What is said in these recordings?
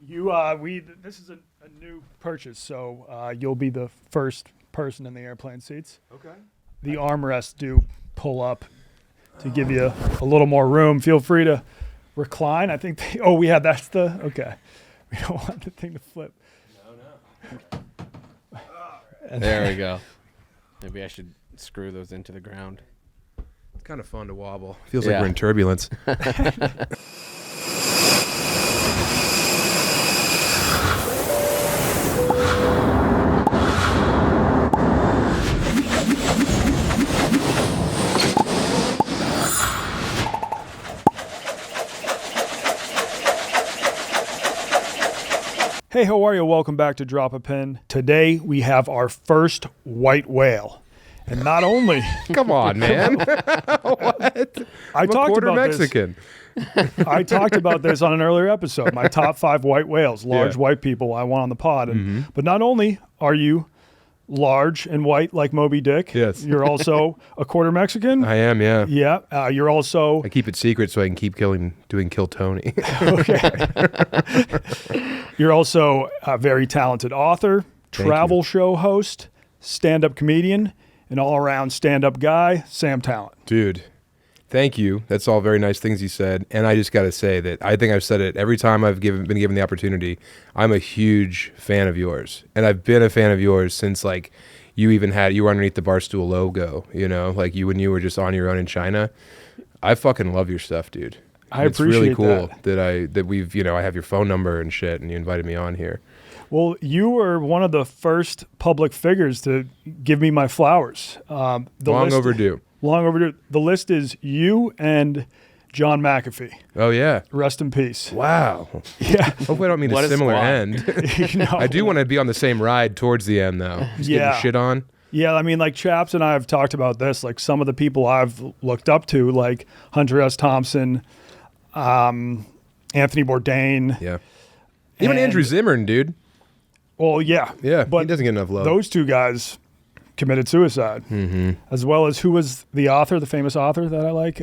This is a new purchase, so you'll be the first person in the airplane seats. Okay. The armrests do pull up to give you a little more room. Feel free to recline. I think that's the, okay. We don't want the thing to flip. No. There we go. Maybe I should screw those into the ground. It's kind of fun to wobble. Feels like we're in turbulence. Hey, how are you? Welcome back to Drop a Pin. Today we have our first white whale. And not only... Come on, man. What? I'm a quarter Mexican. I talked about this on an earlier episode. My top 5 white whales, large white people I want on the pod. And, But not only are you large and white like Moby Dick, yes, you're also a quarter Mexican. I am, yeah. Yeah, you're also... I keep it secret so I can keep doing Kill Tony. Okay. You're also a very talented author, travel show host, stand-up comedian, and all-around stand-up guy, Sam Tallent. Dude, thank you. That's all very nice things you said. And I just got to say that I think I've said it every time I've been given the opportunity. I'm a huge fan of yours. And I've been a fan of yours since, like, you were underneath the Barstool logo, like when you were just on your own in China. I fucking love your stuff, dude. It's really cool that we've, I have your phone number and shit, and you invited me on here. Well, you were one of the first public figures to give me my flowers. Long overdue. The list is you and John McAfee. Oh, yeah. Rest in peace. Wow. Yeah. Hopefully I don't mean a similar end. No. I do want to be on the same ride towards the end, though. Just getting shit on. Yeah, I mean, like Chaps and I have talked about this. Like some of the people I've looked up to, like Hunter S. Thompson, Anthony Bourdain. Yeah. Even Andrew Zimmern, dude. Well, yeah. Yeah, but he doesn't get enough love. Those two guys committed suicide. As well as who was the author, the famous author that I like?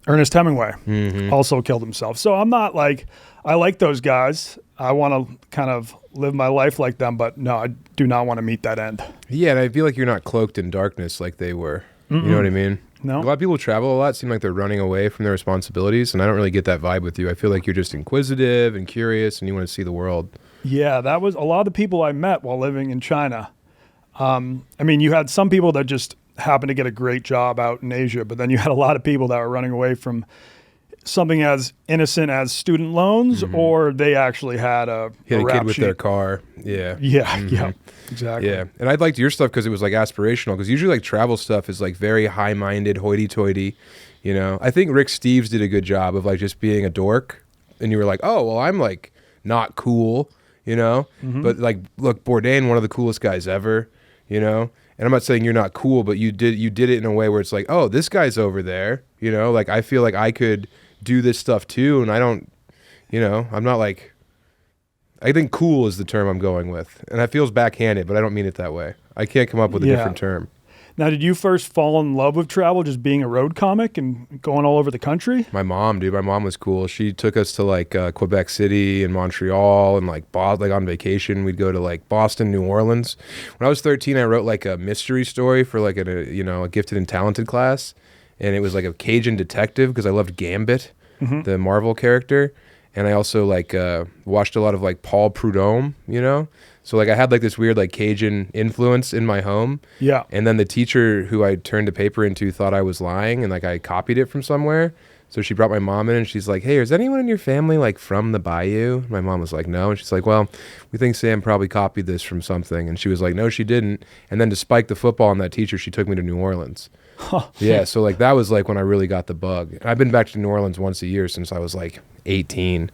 Ernest Hemingway also killed himself. So I'm not like, I like those guys. I want to kind of live my life like them, but no, I do not want to meet that end. Yeah, and I feel like you're not cloaked in darkness like they were. You know what I mean? No. A lot of people travel a lot, seem like they're running away from their responsibilities, and I don't really get that vibe with you. I feel like you're just inquisitive and curious, and you want to see the world. Yeah, that was a lot of the people I met while living in China. I mean, you had some people that just happened to get a great job out in Asia, but then you had a lot of people that were running away from something as innocent as student loans, or they actually had a kid with their car. Yeah. Yeah, yeah, exactly. Yeah, and I liked your stuff because it was like aspirational, because usually like travel stuff is like very high-minded, hoity-toity, I think Rick Steves did a good job of like just being a dork, and you were like, oh, well, I'm like not cool, but like, look, Bourdain, one of the coolest guys ever, and I'm not saying you're not cool, but you did it in a way where it's like, oh, this guy's over there, like I feel like I could do this stuff too, and I don't, I'm not like, I think cool is the term I'm going with, and that feels backhanded, but I don't mean it that way. I can't come up with a different term. Now, did you first fall in love with travel, just being a road comic and going all over the country? My mom, dude. My mom was cool. She took us to like Quebec City and Montreal, and like on vacation. We'd go to like Boston, New Orleans. When I was 13, I wrote like a mystery story for like a gifted and talented class, and it was like a Cajun detective because I loved Gambit, the Marvel character, and I also like watched a lot of like Paul Prudhomme, So like I had like this weird like Cajun influence in my home. Yeah. And then the teacher who I turned the paper into thought I was lying, and like I copied it from somewhere. So she brought my mom in, and she's like, hey, is anyone in your family like from the Bayou? My mom was like, no. And she's like, well, we think Sam probably copied this from something. And she was like, no, she didn't. And then to spike the football on that teacher, she took me to New Orleans. Huh. Yeah. So like that was like when I really got the bug. I've been back to New Orleans once a year since I was like 18.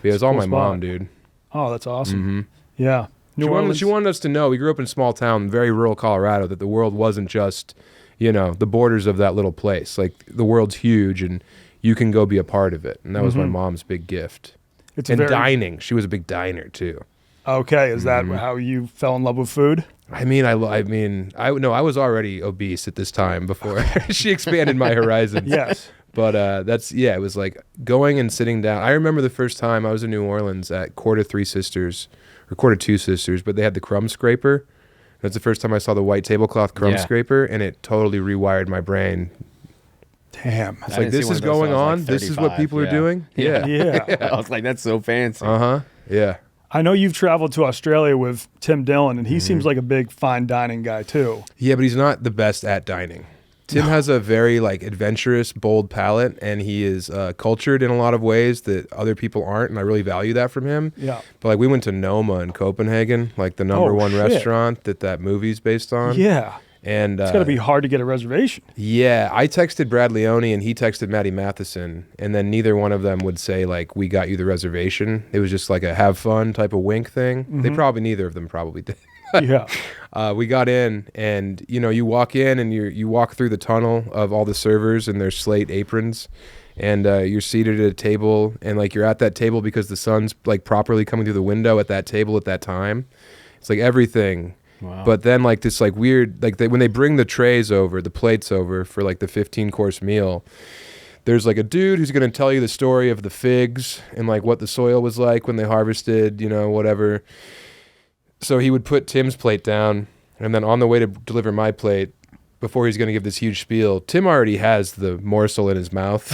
But it was all my mom, dude. Oh, that's awesome. Yeah. She wanted us to know, we grew up in a small town, very rural Colorado, that the world wasn't just, the borders of that little place. Like the world's huge, and you can go be a part of it. And that was my mom's big gift. Dining. She was a big diner too. Okay. Is that how you fell in love with food? I was already obese at this time before she expanded my horizons. Yes. But it was like going and sitting down. I remember the first time I was in New Orleans at Quarter Two Sisters, but they had the crumb scraper. That's the first time I saw the white tablecloth crumb scraper, and it totally rewired my brain. Damn. It's like, this is going on? This is what people are doing? Yeah. I was like, that's so fancy. Uh-huh. Yeah. I know you've traveled to Australia with Tim Dillon, and he seems like a big fine dining guy too. Yeah, but he's not the best at dining. Tim has a very like adventurous, bold palate, and he is cultured in a lot of ways that other people aren't, and I really value that from him. Yeah. But like we went to Noma in Copenhagen, like the number one restaurant that movie's based on. Yeah. And it's got to be hard to get a reservation. Yeah, I texted Brad Leone and he texted Maddie Matheson, and then neither one of them would say like, we got you the reservation. It was just like a have fun type of wink thing. Neither of them probably did. Yeah. We got in, and you walk in and you walk through the tunnel of all the servers in their slate aprons, and you're seated at a table, and like you're at that table because the sun's like properly coming through the window at that table at that time. It's like everything. Wow. But then like this like weird, like when they bring the trays over, the plates over for like the 15-course meal, there's like a dude who's going to tell you the story of the figs and like what the soil was like when they harvested, whatever. So he would put Tim's plate down, and then on the way to deliver my plate, before he's going to give this huge spiel, Tim already has the morsel in his mouth,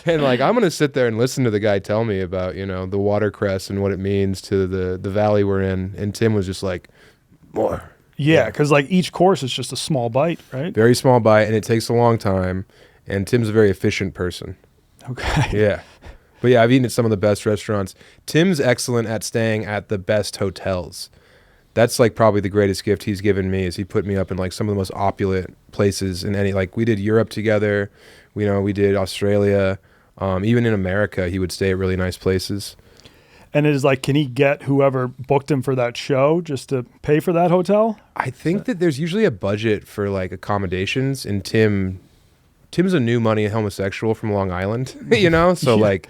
and like I'm going to sit there and listen to the guy tell me about, the watercress and what it means to the valley we're in. And Tim was just like, more. Yeah, because like each course is just a small bite, right? Very small bite, and it takes a long time. And Tim's a very efficient person. Okay. Yeah. But yeah, I've eaten at some of the best restaurants. Tim's excellent at staying at the best hotels. That's like probably the greatest gift he's given me, is he put me up in like some of the most opulent places in any, like we did Europe together, we did Australia, even in America, he would stay at really nice places. And it is like, can he get whoever booked him for that show just to pay for that hotel? I think that there's usually a budget for like accommodations, and Tim's a new money homosexual from Long Island, so like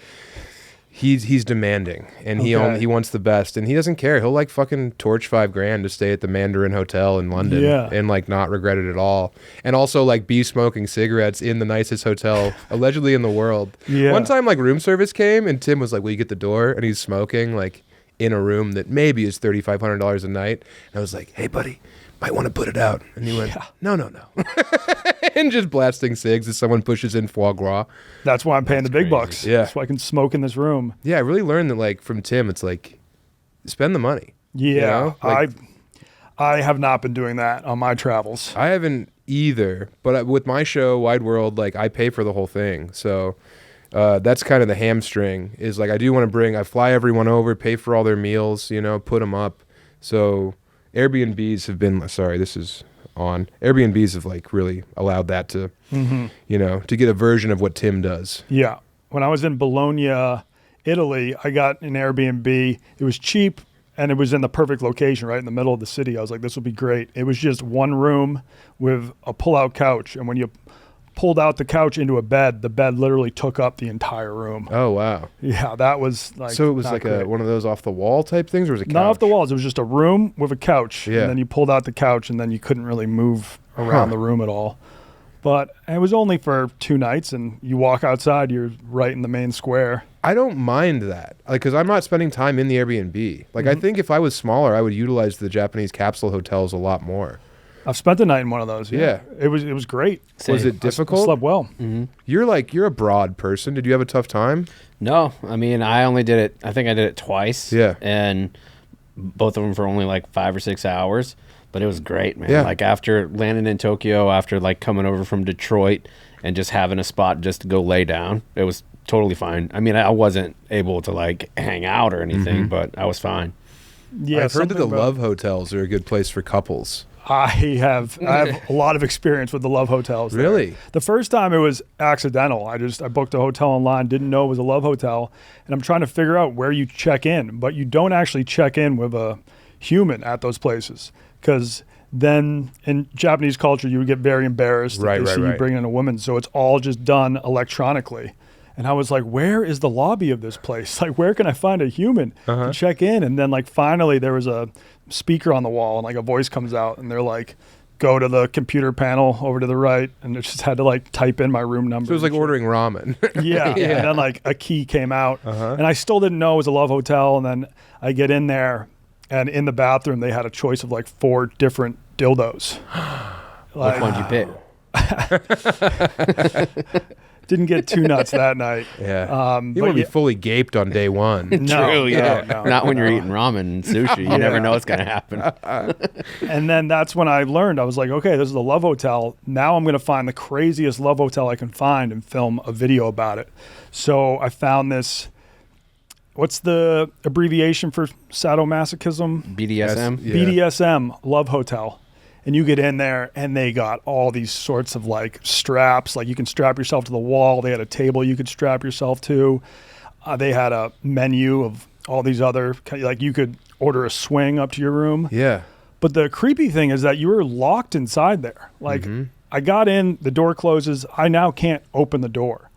he's demanding, and he wants the best, and he doesn't care. He'll like fucking torch $5,000 to stay at the Mandarin Hotel in London, and like not regret it at all, and also like be smoking cigarettes in the nicest hotel allegedly in the world. Yeah. One time like room service came, and Tim was like, "Will you get the door?" And he's smoking like in a room that maybe is $3,500 a night, and I was like, "Hey buddy, might want to put it out." And he went, no. And just blasting cigs as someone pushes in foie gras. That's why I'm paying the big bucks. Yeah. So I can smoke in this room. Yeah, I really learned that like from Tim, it's like, spend the money. Yeah. Like, I have not been doing that on my travels. I haven't either. But with my show, Wide World, like I pay for the whole thing. So that's kind of the hamstring, is like I fly everyone over, pay for all their meals, put them up. So Airbnbs have like really allowed that to, to get a version of what Tim does. Yeah. When I was in Bologna, Italy, I got an Airbnb. It was cheap, and it was in the perfect location, right in the middle of the city. I was like, this will be great. It was just one room with a pull-out couch, and when you pulled out the couch into a bed, the bed literally took up the entire room. Oh, wow. Yeah, that was like, so it was like one of those off the wall type things, or was it a couch? Not off the walls. It was just a room with a couch. Yeah. And then you pulled out the couch, and then you couldn't really move around the room at all. But it was only for 2 nights, and you walk outside, you're right in the main square. I don't mind that, like, because I'm not spending time in the Airbnb. Like, I think if I was smaller, I would utilize the Japanese capsule hotels a lot more. I've spent the night in one of those. Yeah. It was great. Same. Was it difficult? I slept well. Mm-hmm. You're a broad person. Did you have a tough time? No, I mean, I think I did it twice. Yeah. And both of them for only like 5 or 6 hours. But it was great, man. Yeah. Like after landing in Tokyo, after like coming over from Detroit and just having a spot just to go lay down, it was totally fine. I mean, I wasn't able to like hang out or anything, but I was fine. Yeah, I've heard that the love hotels are a good place for couples. I have a lot of experience with the love hotels. Really? There. The first time it was accidental. I booked a hotel online, didn't know it was a love hotel, and I'm trying to figure out where you check in, but you don't actually check in with a human at those places, because then in Japanese culture you would get very embarrassed if they see you bring in a woman, so it's all just done electronically. And I was like, where is the lobby of this place? Like, where can I find a human to check in? And then like finally there was a speaker on the wall, and like a voice comes out, and they're like, go to the computer panel over to the right, and I just had to like type in my room number. So it was like ordering ramen. Yeah. And then like a key came out, and I still didn't know it was a Love Hotel. And then I get in there, and in the bathroom they had a choice of like 4 different dildos. Which one you pick? Didn't get too nuts that night. Yeah. You want to be fully gaped on day one. True, yeah. No. Not when you're eating ramen and sushi. You never know what's going to happen. And then that's when I learned. I was like, okay, this is the Love Hotel. Now I'm going to find the craziest Love Hotel I can find and film a video about it. So I found this. What's the abbreviation for sadomasochism? BDSM? Yeah. BDSM Love Hotel. And you get in there, and they got all these sorts of like straps. Like you can strap yourself to the wall. They had a table you could strap yourself to. They had a menu of all these other, like you could order a swing up to your room. Yeah. But the creepy thing is that you were locked inside there. Like I got in, the door closes. I now can't open the door.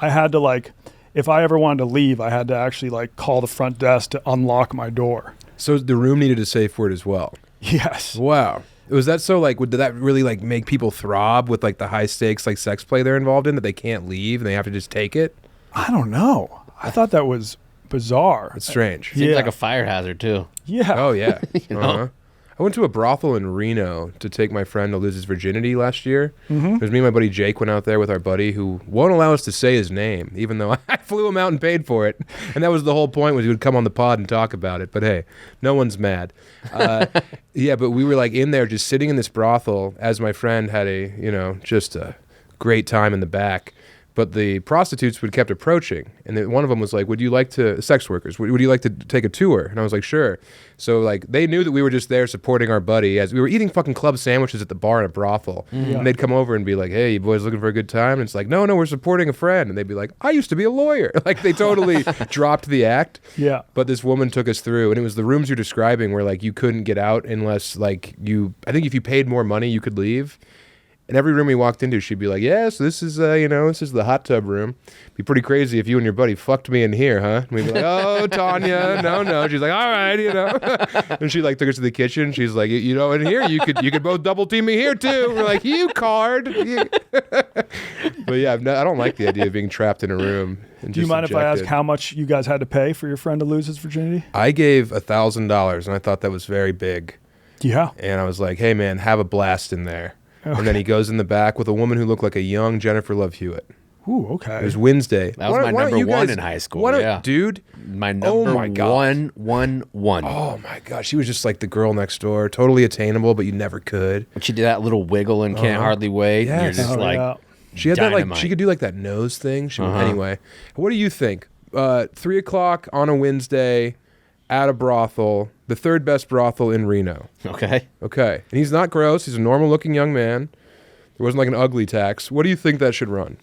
I had to like, if I ever wanted to leave, I had to actually like call the front desk to unlock my door. So the room needed a safe word as well. Yes. Wow. Was that so like, did that really like make people throb with like the high stakes like sex play they're involved in that they can't leave and they have to just take it? I don't know. I thought that was bizarre. It's strange. Seems like a fire hazard, too. Yeah. Oh yeah. You know? I went to a brothel in Reno to take my friend to lose his virginity last year. It was me and my buddy Jake went out there with our buddy who won't allow us to say his name, even though I flew him out and paid for it. And that was the whole point, was he would come on the pod and talk about it. But hey, no one's mad. Yeah, but we were like in there just sitting in this brothel as my friend had just a great time in the back. But the prostitutes kept approaching, and then one of them was like, sex workers, would you like to take a tour? And I was like, sure. So like they knew that we were just there supporting our buddy as we were eating fucking club sandwiches at the bar in a brothel. And they'd come over and be like, hey, you boys looking for a good time? And it's like, no, we're supporting a friend. And they'd be like, I used to be a lawyer. Like they totally dropped the act. Yeah. But this woman took us through, and it was the rooms you're describing where like you couldn't get out unless like I think if you paid more money, you could leave. And every room we walked into, she'd be like, yes, this is this is the hot tub room. Be pretty crazy if you and your buddy fucked me in here, huh? And we'd be like, oh, Tanya, no. She's like, all right, And she like took us to the kitchen. She's like, in here, you could both double team me here too. We're like, you card. But yeah, I don't like the idea of being trapped in a room. And Do you mind if I ask how much you guys had to pay for your friend to lose his virginity? I gave $1,000, and I thought that was very big. Yeah. And I was like, hey, man, have a blast in there. Okay. And then he goes in the back with a woman who looked like a young Jennifer Love Hewitt. Ooh, okay. It was Wednesday. That was my number one in high school. Yeah. Dude. My number one. Oh my gosh. She was just like the girl next door. Totally attainable, but you never could. But she did that little wiggle and can't hardly wait. Yes. And you're just yeah. She had dynamite. that like, she could do like that nose thing. Anyway, what do you think? 3 o'clock on a Wednesday at a brothel, the third best brothel in Reno. Okay. And he's not gross. He's a normal looking young man. There wasn't like an ugly tax. What do you think that should run?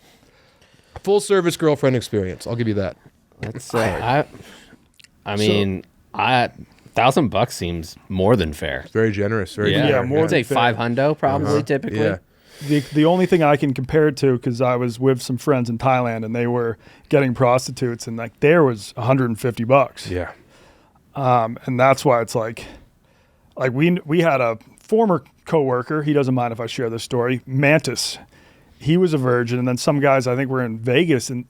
Full service girlfriend experience. I'll give you that. Let's say I mean, $1,000 seems more than fair. Very generous. Very Yeah, fair. more I'd say than fair. $500 probably typically. Yeah. The only thing I can compare it to, because I was with some friends in Thailand and they were getting prostitutes, and like there was $150. Yeah. And that's why it's like we had a former coworker. He doesn't mind if I share this story. Mantis. He was a virgin, and then some guys I think were in Vegas, and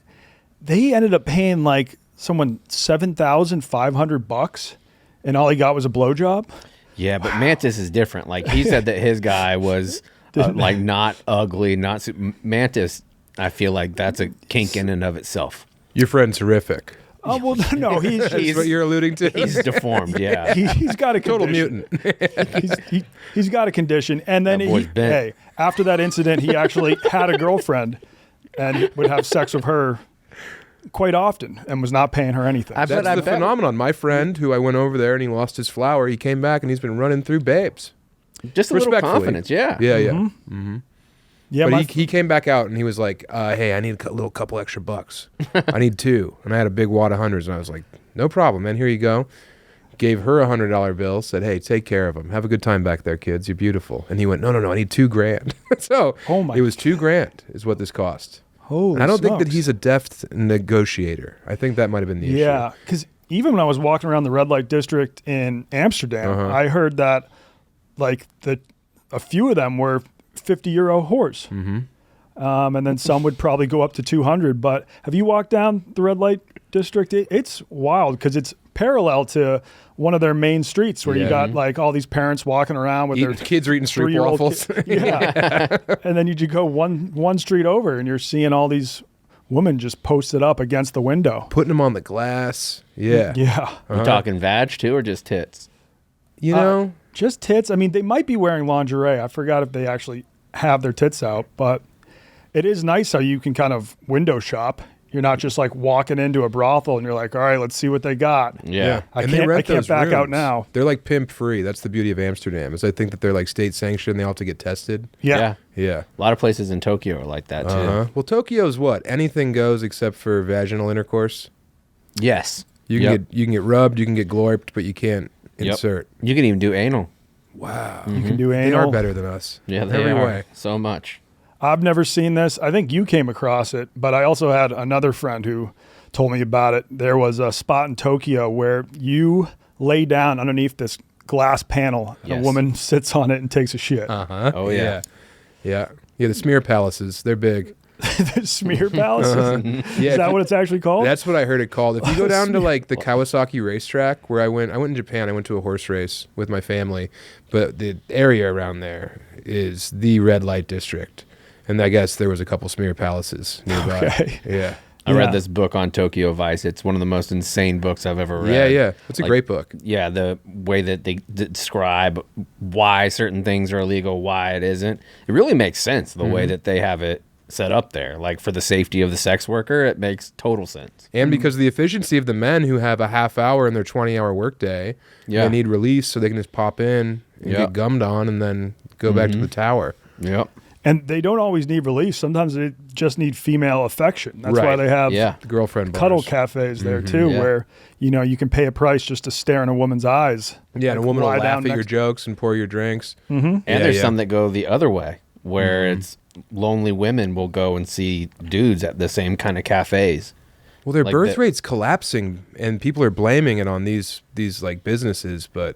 they ended up paying like someone $7,500, and all he got was a blowjob. Yeah, but Mantis is different. Like he said that his guy was like not ugly, Mantis. I feel like that's a kink in and of itself. Your friend's horrific. Oh, well, no, That's what you're alluding to. He's deformed. Yeah. he's got a Total condition. mutant. He's got a condition, and then That boy's bent. after that incident, he actually had a girlfriend and would have sex with her quite often and was not paying her anything. I That's the phenomenon. My friend, who I went over there and he lost his flower, he came back and he's been running through babes. Just a little Respectfully. confidence. Yeah. Yeah. Yeah, But he came back out and he was like, hey, I need a little couple extra bucks. I need 2. And I had a big wad of hundreds. And I was like, no problem, man. Here you go. Gave her a $100 bill. Said, hey, take care of them. Have a good time back there, kids. You're beautiful. And he went, no. I need $2,000. So it was $2,000 is what this cost. Holy And I don't think that smokes. he's a deft negotiator. I think that might have been the issue. Yeah, because even when I was walking around the red light district in Amsterdam, I heard that like the a few of them were 50-euro whores. And then some would probably go up to 200. But have you walked down the red light district? It's wild because it's parallel to one of their main streets where you got like all these parents walking around with their kids are eating street waffles. Yeah. And then you go one street over and you're seeing all these women just posted up against the window. Putting them on the glass. Yeah. Yeah. You talking vag too or just tits? You know? Just tits. I mean, they might be wearing lingerie. I forgot if they actually have their tits out, but it is nice how you can kind of window shop. You're not just like walking into a brothel and you're like, all right, let's see what they got. Yeah. I And they can't rent those back out rooms. now. They're like pimp free. That's the beauty of Amsterdam. Is I think that they're like state sanctioned. They all have to get tested. Yeah. Yeah. A lot of places in Tokyo are like that too. Well, Tokyo's what? Anything goes except for vaginal intercourse. Yes. You can get rubbed, you can get glorped, but you can't insert. You can even do anal. Wow. You can do They anal. are better than us. Yeah, they Every are. way. So much. I've never seen this. I think you came across it, but I also had another friend who told me about it. There was a spot in Tokyo where you lay down underneath this glass panel and Yes. a woman sits on it and takes a shit. Oh, yeah. Yeah. Yeah, the smear palaces, they're big. The smear palaces. Yeah, Is that what it's actually called? That's what I heard it called. If you go down to like the Kawasaki racetrack where I went in Japan, I went to a horse race with my family, but the area around there is the red light district. And I guess there was a couple smear palaces nearby. Okay. Yeah. I Yeah. read this book on Tokyo Vice. It's one of the most insane books I've ever read. Yeah, yeah. It's a Like, great book. Yeah, the way that they describe why certain things are illegal, why it isn't. It really makes sense, the way that they have it set up there. Like for the safety of the sex worker, it makes total sense. And because of the efficiency of the men who have a half hour in their 20-hour workday, Yeah. they need release so they can just pop in and get gummed on and then go back to the tower. Yep. And they don't always need release. Sometimes they just need female affection. That's why Right. they have Yeah. The girlfriend bars. cuddle cafes there too, Yeah. where you can pay a price just to stare in a woman's eyes. Yeah, and a woman will lie laugh down at your next- jokes and pour your drinks. And Yeah, there's yeah. some that go the other way, where it's lonely women will go and see dudes at the same kind of cafes. Well, their Like birth the- rate's collapsing, and people are blaming it on these like businesses. But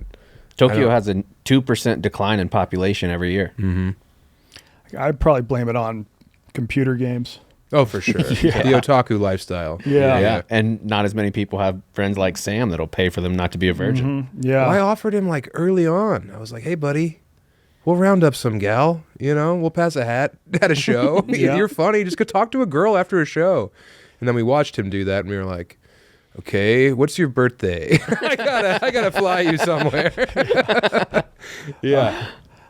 Tokyo has a 2% decline in population every year. I'd probably blame it on computer games. oh, for sure, the otaku lifestyle. Yeah. And not as many people have friends like Sam that'll pay for them not to be a virgin. Yeah. Well, I offered him like early on. I was like, "Hey, buddy, we'll round up some gal. We'll pass a hat at a show. Yeah. You're funny. Just go talk to a girl after a show." And then we watched him do that, and we were like, "Okay, what's your birthday? I gotta fly you somewhere." Yeah.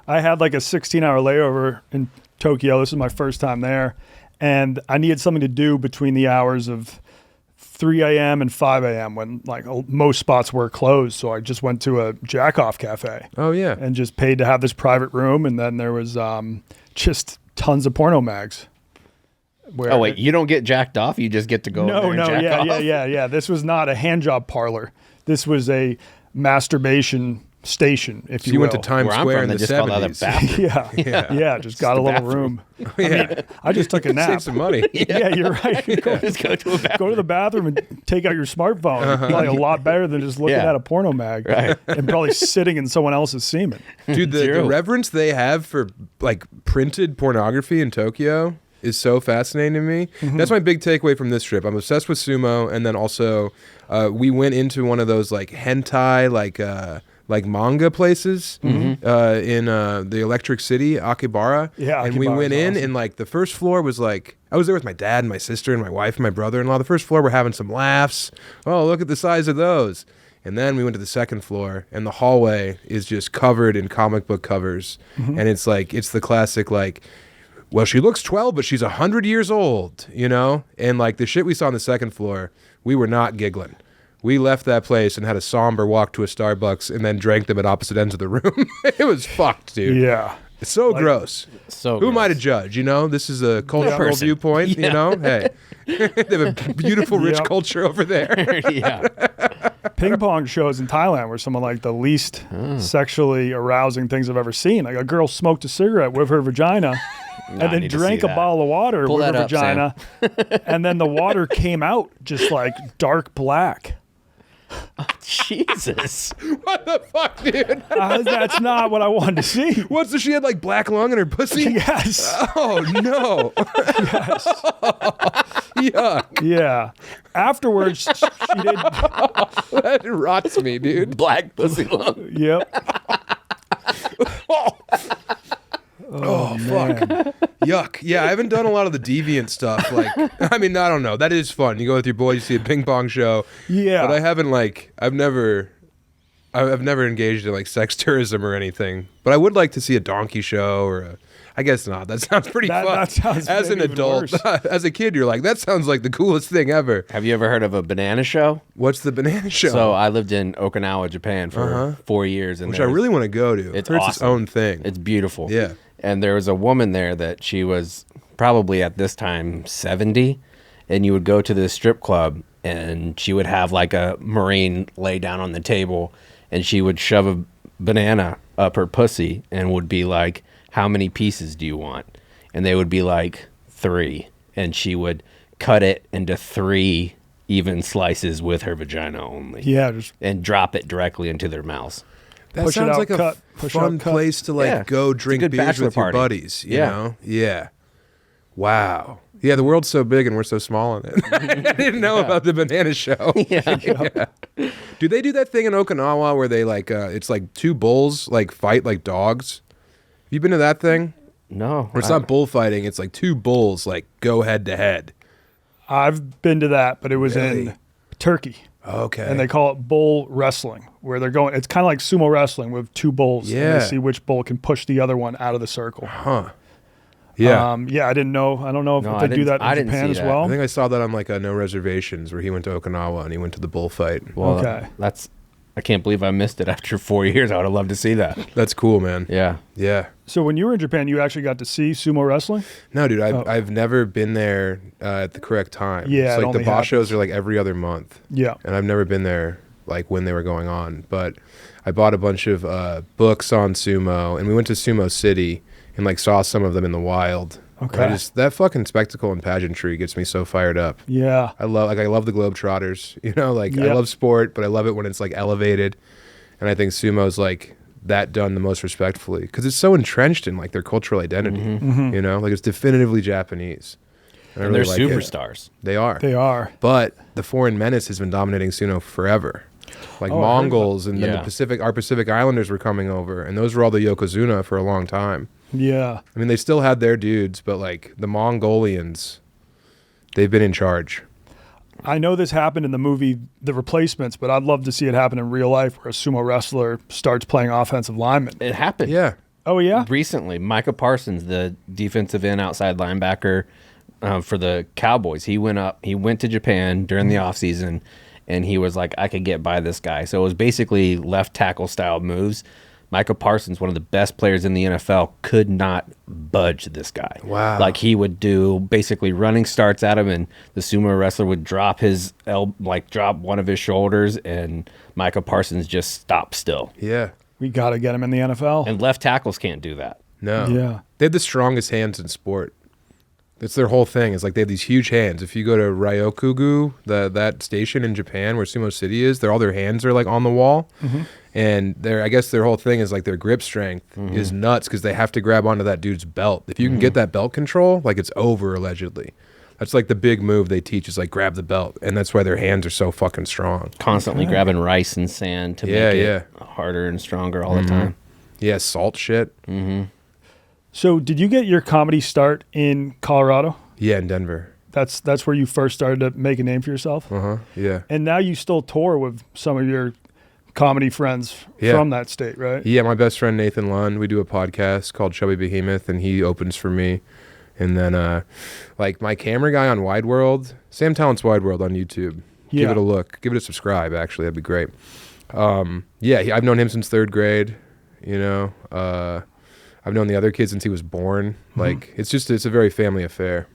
I had like a 16-hour layover in Tokyo. This is my first time there. And I needed something to do between the hours of 3 a.m. and 5 a.m. when like most spots were closed. So I just went to a jack-off cafe Oh yeah. and just paid to have this private room. And then there was just tons of porno mags. Where Oh, wait, you don't get jacked off? You just get to go over there and jack off? Yeah. This was not a hand job parlor. This was a masturbation station, if So you you will. went to Times Where I'm Square from, in they the just call that a 70s. bathroom. Yeah, just got a the little bathroom. room. Yeah. I just took a nap. Save some money. Yeah, you're right. Just go to a bathroom. Go to the bathroom and take out your smartphone. Probably a lot better than just looking Yeah. at a porno mag Right. and probably sitting in someone else's semen. Dude, the True. reverence they have for like printed pornography in Tokyo is so fascinating to me. That's my big takeaway from this trip. I'm obsessed with sumo, and then also we went into one of those like hentai like manga places in the Electric City, Akibara. Yeah, and we Akibara's went in, awesome. and like the first floor was like I was there with my dad and my sister and my wife and my brother-in-law. The first floor we're having some laughs. Oh, look at the size of those. And then we went to the second floor, and the hallway is just covered in comic book covers, and it's the classic like. Well, she looks 12, but she's 100 years old, And like the shit we saw on the second floor, we were not giggling. We left that place and had a somber walk to a Starbucks and then drank them at opposite ends of the room. It was fucked, dude. Yeah. It's so gross. So Who am I to gross. judge? This is a cultural person. viewpoint, Hey, they have a beautiful, rich Yep. culture over there. Yeah. Ping pong shows in Thailand were some of like the least sexually arousing things I've ever seen. Like a girl smoked a cigarette with her vagina and I then need to drank see a that. bottle of water Pull with her that up, Sam. vagina. And then the water came out just like dark black. Jesus. What the fuck, dude? That's not what I wanted to see. What? So she had like black lung in her pussy? Yes. Oh no. Yes. Yuck. Yeah. Afterwards, she did. That rots me, dude. Black pussy lung. Yep. Oh, fuck. Yuck. Yeah, I haven't done a lot of the deviant stuff. Like, I mean, I don't know. That is fun. You go with your boys, you see a ping pong show. Yeah. But I haven't I've never engaged in like sex tourism or anything. But I would like to see a donkey show or I guess not. That sounds pretty fun. That sounds as an maybe even adult. worse. As a kid, you're like, that sounds like the coolest thing ever. Have you ever heard of a banana show? What's the banana show? So I lived in Okinawa, Japan for 4 years. And Which I really want to go to. It's It's its awesome. own thing. It's beautiful. Yeah. And there was a woman there that she was probably at this time 70. And you would go to the strip club and she would have like a Marine lay down on the table and she would shove a banana up her pussy and would be like, how many pieces do you want? And they would be like 3. And she would cut it into 3 even slices with her vagina only. Yeah. Just And drop it directly into their mouths. That Push it sounds out, like a cut. Push fun out, cut. place to like Yeah. go It's a drink good beers bachelor with your party. buddies. You Yeah. know? Yeah. Wow. Yeah, the world's so big and we're so small in it. I didn't know about the banana show. Yeah. Do they do that thing in Okinawa where they like it's like 2 bulls like fight like dogs? Have you been to that thing? No. Or it's not bullfighting, it's like 2 bulls like go head to head. I've been to that, but it was Really? in Turkey. Okay. And they call it bull wrestling, where they're going. It's kind of like sumo wrestling with 2 bulls. And Yeah. they see which bull can push the other one out of the circle. Huh. Yeah. Yeah, I didn't know. I don't know if No, they I do didn't- that I in didn't Japan see as that. well. I think I saw that on like a No Reservations where he went to Okinawa and he went to the bullfight. Well, Okay. I can't believe I missed it after 4 years. I would have loved to see that. That's cool, man. Yeah. Yeah. So when you were in Japan, you actually got to see sumo wrestling? No, dude, Oh. I've never been there at the correct time. Yeah, it's it like the only boss shows happens. are like every other month, Yeah. and I've never been there like when they were going on. But I bought a bunch of books on sumo, and we went to Sumo City and like saw some of them in the wild. Okay. That fucking spectacle and pageantry gets me so fired up. Yeah. I love the Globetrotters. You know, like I Yep. love sport, but I love it when it's like elevated, and I think sumo's like that done the most respectfully because it's so entrenched in like their cultural identity. Mm-hmm. You know, like it's definitively Japanese. I And really they're like it. superstars. They are. They are. But the foreign menace has been dominating sumo forever. Like Oh, I heard Mongols and then Yeah. our Pacific Islanders were coming over, and those were all the Yokozuna for a long time. Yeah. I mean, they still had their dudes, but like the Mongolians, they've been in charge. I know this happened in the movie The Replacements, but I'd love to see it happen in real life where a sumo wrestler starts playing offensive lineman. It happened. Yeah. Oh, yeah? Recently, Micah Parsons, the defensive end outside linebacker for the Cowboys, he went to Japan during the offseason, and he was like, I could get by this guy. So it was basically left tackle style moves. Micah Parsons, one of the best players in the NFL, could not budge this guy. Wow. Like he would do basically running starts at him, and the sumo wrestler would drop drop one of his shoulders, and Micah Parsons just stopped still. Yeah. We got to get him in the NFL. And left tackles can't do that. No. Yeah. They have the strongest hands in sport. It's their whole thing. It's like they have these huge hands. If you go to Ryokugu, that station in Japan where Sumo City is, all their hands are like on the wall. Mm-hmm. And I guess their whole thing is like their grip strength is nuts because they have to grab onto that dude's belt. If you can get that belt control, like it's over allegedly. That's like the big move they teach is like grab the belt. And that's why their hands are so fucking strong. Constantly grabbing rice and sand to Yeah, make it harder and stronger all the time. Yeah, salt shit. So did you get your comedy start in Colorado? Yeah, in Denver. That's where you first started to make a name for yourself? Yeah. And now you still tour with some of your comedy friends Yeah. from that state, right? Yeah, my best friend Nathan Lund, we do a podcast called Chubby Behemoth, and he opens for me. And then, like my camera guy on Wide World, Sam Tallent's Wide World on YouTube. Give Yeah. it a look. Give it a subscribe. Actually, that'd be great. I've known him since 3rd grade. You know, I've known the other kid since he was born. Like it's a very family affair.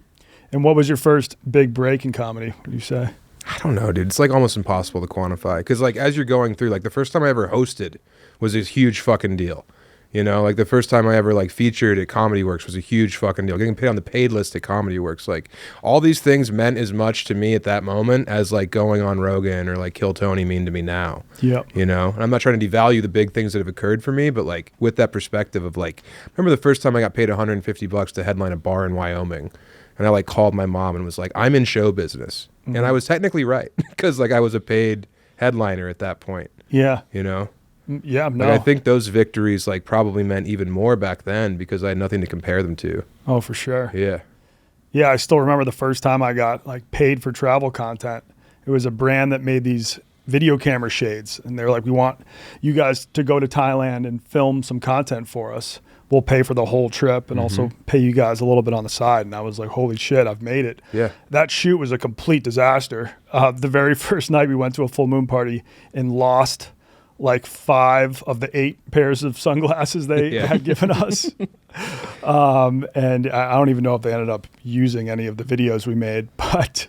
And what was your first big break in comedy, would you say? I don't know, dude. It's like almost impossible to quantify because like as you're going through, like the first time I ever hosted was this huge fucking deal. You know, like the first time I ever like featured at Comedy Works was a huge fucking deal. Getting paid on the paid list at Comedy Works, like all these things meant as much to me at that moment as like going on Rogan or like Kill Tony mean to me now. Yep. You know, and I'm not trying to devalue the big things that have occurred for me, but like with that perspective of like, remember the first time I got paid $150 to headline a bar in Wyoming, and I like called my mom and was like, I'm in show business, and I was technically right because like I was a paid headliner at that point. Yeah. You know. Yeah, no. Like I think those victories like probably meant even more back then because I had nothing to compare them to. Oh, for sure. Yeah. Yeah, I still remember the first time I got like paid for travel content. It was a brand that made these video camera shades, and they're like, we want you guys to go to Thailand and film some content for us. We'll pay for the whole trip and also pay you guys a little bit on the side. And I was like, holy shit, I've made it. Yeah. That shoot was a complete disaster. The very first night we went to a full moon party and lost like 5 of the 8 pairs of sunglasses they had given us. And I don't even know if they ended up using any of the videos we made, but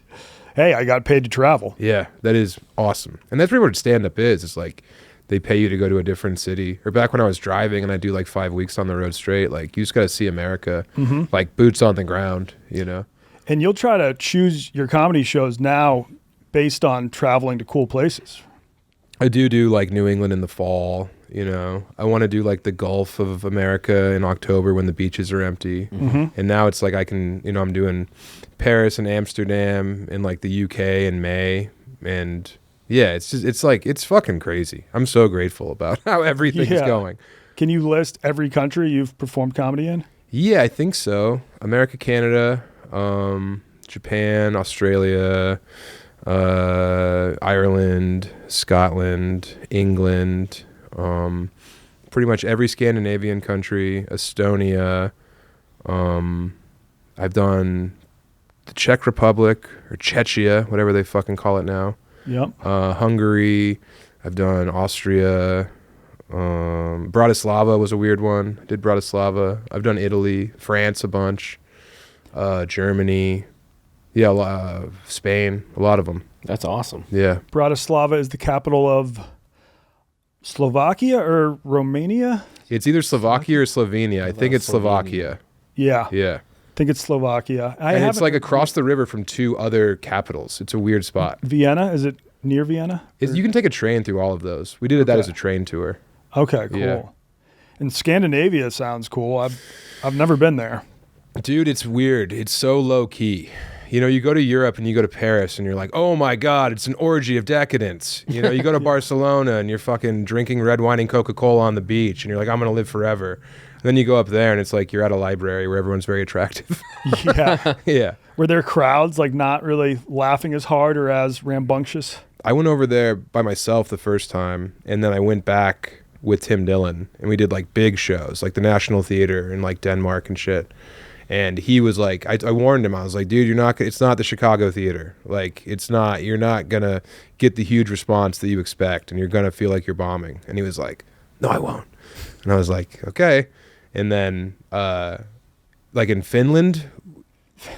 hey, I got paid to travel. Yeah, that is awesome. And that's really what stand-up is. It's like they pay you to go to a different city. Or back when I was driving and I do like 5 weeks on the road straight, like you just got to see America, like boots on the ground, you know? And you'll try to choose your comedy shows now based on traveling to cool places. I do like New England in the fall, you know. I want to do like the Gulf of America in October when the beaches are empty. And now it's like I can, you know, I'm doing Paris and Amsterdam and like the UK in May. And yeah, it's just, it's like, it's fucking crazy. I'm so grateful about how everything is going. Can you list every country you've performed comedy in? Yeah, I think so. America, Canada, Japan, Australia, Ireland, Scotland, England, pretty much every Scandinavian country, Estonia. I've done the Czech Republic or Czechia, whatever they fucking call it now. Yep. Hungary. I've done Austria. Bratislava was a weird one. I did Bratislava. I've done Italy, France a bunch, Germany. Yeah, Spain, a lot of them. That's awesome. Yeah. Bratislava is the capital of Slovakia or Romania? It's either Slovakia or Slovenia. I think it's Slovakia. Yeah. Yeah. I think it's Slovakia. And it's like across the river from 2 other capitals. It's a weird spot. Vienna? Is it near Vienna? You can take a train through all of those. We did that as a train tour. Okay, cool. Yeah. And Scandinavia sounds cool. I've never been there. Dude, it's weird. It's so low key. You know, you go to Europe and you go to Paris and you're like, oh my God, it's an orgy of decadence. You know, you go to Barcelona and you're fucking drinking red wine and Coca-Cola on the beach and you're like, I'm going to live forever. And then you go up there and it's like you're at a library where everyone's very attractive. Yeah. Yeah. Were there crowds like not really laughing as hard or as rambunctious? I went over there by myself the first time and then I went back with Tim Dillon and we did like big shows like the National Theater in like Denmark and shit. And he was like, I warned him. I was like, dude, it's not the Chicago theater. Like, you're not going to get the huge response that you expect. And you're going to feel like you're bombing. And he was like, no, I won't. And I was like, okay. And then, like in Finland,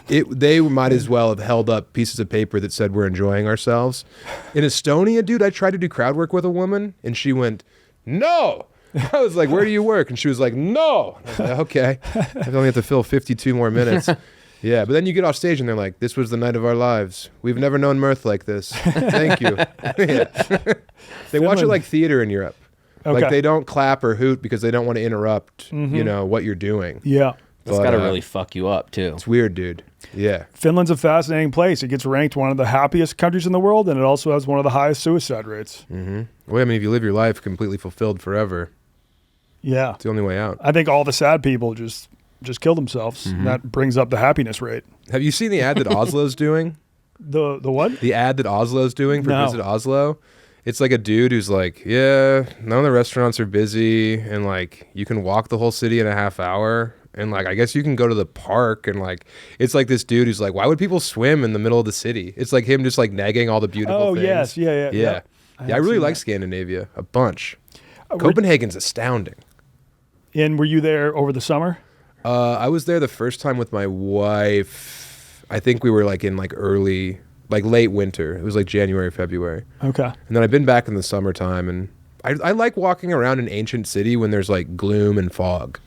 they might as well have held up pieces of paper that said we're enjoying ourselves. In Estonia, dude, I tried to do crowd work with a woman and she went, no. I was like, where do you work? And she was like, no. And I was like, okay. I only have to fill 52 more minutes. Yeah, but then you get off stage and they're like, this was the night of our lives. We've never known mirth like this. Thank you. Yeah. They watch it like theater in Europe. Okay. Like they don't clap or hoot because they don't want to interrupt, you know, what you're doing. Yeah. That's got to really fuck you up, too. It's weird, dude. Yeah. Finland's a fascinating place. It gets ranked one of the happiest countries in the world, and it also has one of the highest suicide rates. Mm-hmm. Well, I mean, if you live your life completely fulfilled forever, yeah, it's the only way out. I think all the sad people just kill themselves, and that brings up the happiness rate. Have you seen the ad that Oslo's doing? The what? The ad that Oslo's doing for No. Visit Oslo? It's like a dude who's like, yeah, none of the restaurants are busy, and like you can walk the whole city in a half hour. And like, I guess you can go to the park and like, it's like this dude who's like, why would people swim in the middle of the city? It's like him just like negging all the beautiful things. Yes. Yeah. Yeah. I really like Scandinavia a bunch. Copenhagen's astounding. And were you there over the summer? I was there the first time with my wife. I think we were like in like late winter. It was like January, February. Okay. And then I've been back in the summertime and I like walking around an ancient city when there's like gloom and fog.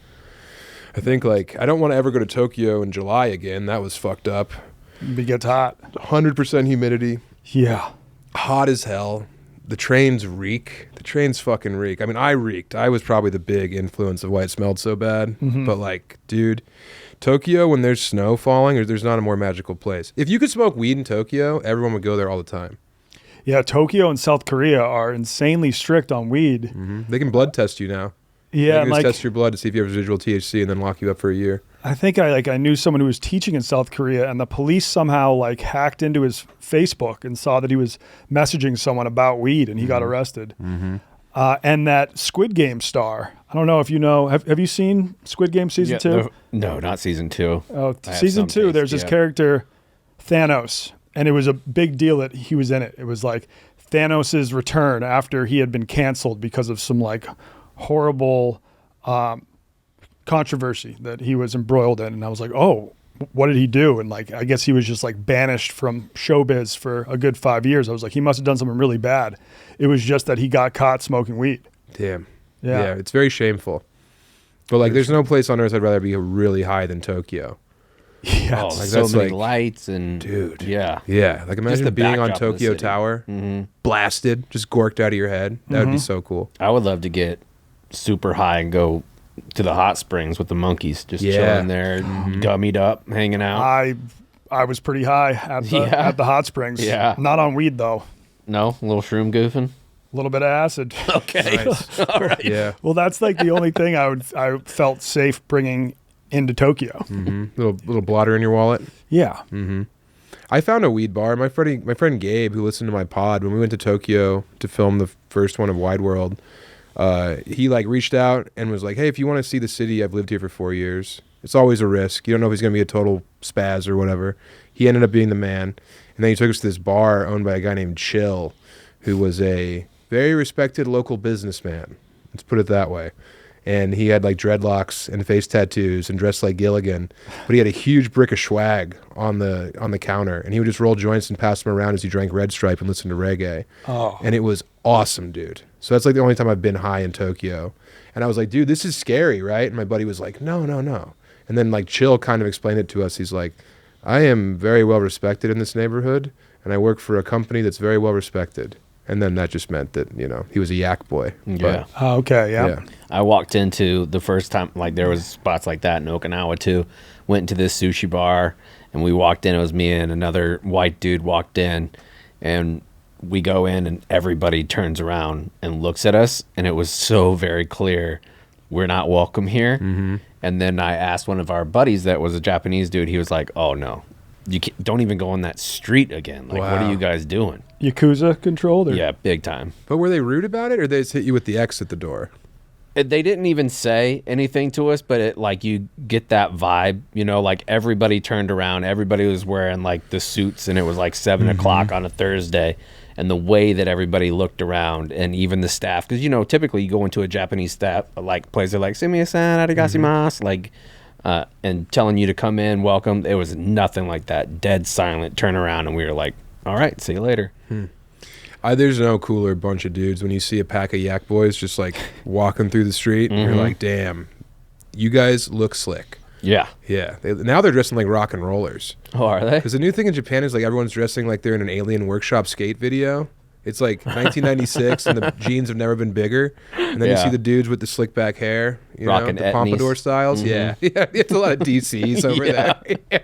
I think like I don't want to ever go to Tokyo in July again. That was fucked up. It gets hot. 100% humidity. Yeah. Hot as hell. The trains reek. The trains fucking reek. I mean, I reeked. I was probably the big influence of why it smelled so bad. But like, dude, Tokyo, when there's snow falling, or there's not a more magical place. If you could smoke weed in Tokyo, everyone would go there all the time. Yeah, Tokyo and South Korea are insanely strict on weed. They can blood test you now. Yeah, they and can just like test your blood to see if you have residual THC and then lock you up for a year. I think I knew someone who was teaching in South Korea, and the police somehow like hacked into his Facebook and saw that he was messaging someone about weed, and he got arrested. And that Squid Game star, I don't know if you know, have you seen Squid Game season 2? No, not season 2. Oh, season 2, there's this character, Thanos, and it was a big deal that he was in it. It was like Thanos' return after he had been canceled because of some like horrible controversy that he was embroiled in. And I was like, oh, what did he do? And like, I guess he was just like banished from showbiz for a good 5 years. I was like, he must have done something really bad. It was just that he got caught smoking weed. Damn. Yeah. It's very shameful. But like, there's no place on earth I'd rather be really high than Tokyo. Yeah. Oh, like, so that's many like- lights and Dude. Yeah. Yeah, like imagine the being on backdrop of the Tokyo city. Tower, blasted, just gorked out of your head. That would be so cool. I would love to get super high and go to the hot springs with the monkeys, just Yeah. chilling there, gummied up, hanging out. I was pretty high at the hot springs. Yeah. Not on weed though. No, a little shroom goofing. A little bit of acid. Okay, Nice. all right. Yeah, Well, that's like the only thing I felt safe bringing into Tokyo. little blotter in your wallet. Yeah. I found a weed bar. My friend Gabe, who listened to my pod when we went to Tokyo to film the first one of Wide World, he like reached out and was like, "Hey, if you want to see the city, I've lived here for 4 years. It's always a risk. You don't know if he's gonna be a total spaz or whatever." He ended up being the man, and then he took us to this bar owned by a guy named Chill, who was a very respected local businessman. Let's put it that way. And he had like dreadlocks and face tattoos and dressed like Gilligan, but he had a huge brick of swag on the counter, and he would just roll joints and pass them around as he drank Red Stripe and listened to reggae. Oh. And it was awesome, dude. So that's like the only time I've been high in Tokyo. And I was like, dude, this is scary, right? And my buddy was like, no. And then like Chill kind of explained it to us. He's like, I am very well respected in this neighborhood, and I work for a company that's very well respected. And then that just meant that, you know, he was a yak boy. Yeah. Oh, okay. Yeah. Yeah. I walked into the first time, like there was spots like that in Okinawa too. Went into this sushi bar, and we walked in. It was me and another white dude walked in, and we go in, and everybody turns around and looks at us, and it was so very clear we're not welcome here. And then I asked one of our buddies that was a Japanese dude. He was like, "Oh no, you don't even go on that street again. Like, what Wow. are you guys doing?" Yakuza controlled? Or? Yeah, big time. But were they rude about it, or they just hit you with the X at the door? They didn't even say anything to us, but it like you get that vibe, you know, like everybody turned around, everybody was wearing like the suits, and it was like 7 o'clock on a Thursday, and the way that everybody looked around, and even the staff, because you know typically you go into a Japanese staff like place, they're like "sumimasen, arigato," like and telling you to come in, welcome. It was nothing like that. Dead silent. Turn around, and we were like, "All right, see you later." There's no cooler bunch of dudes when you see a pack of yak boys just like walking through the street, and you're like, damn, you guys look slick. Yeah. Yeah. Now they're dressing like rock and rollers. Oh, are they? Because the new thing in Japan is like everyone's dressing like they're in an Alien Workshop skate video. It's like 1996 and the jeans have never been bigger. And then you Yeah. see the dudes with the slick back hair, you Rocking know, the etnies. pompadour styles. Yeah. Yeah. It's a lot of DCs over Yeah. there.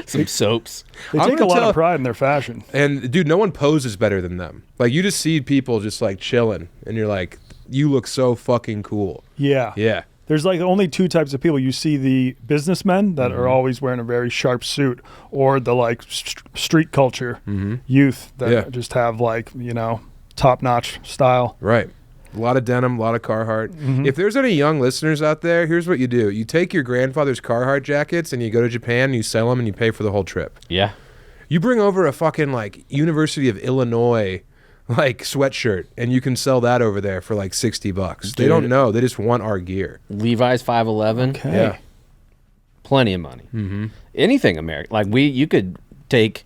Some soaps. They I'm take a gonna lot tell- of pride in their fashion. And dude, no one poses better than them. Like you just see people just like chilling and you're like, you look so fucking cool. Yeah. Yeah. There's like only two types of people. You see the businessmen that are always wearing a very sharp suit, or the like street culture youth that just have like, you know, top-notch style. Right. A lot of denim, a lot of Carhartt. If there's any young listeners out there, here's what you do. You take your grandfather's Carhartt jackets and you go to Japan and you sell them and you pay for the whole trip. Yeah. You bring over a fucking like University of Illinois like sweatshirt and you can sell that over there for like $60. They don't know. They just want our gear. Levi's 511. Okay. Yeah. Plenty of money. Anything American. Like you could take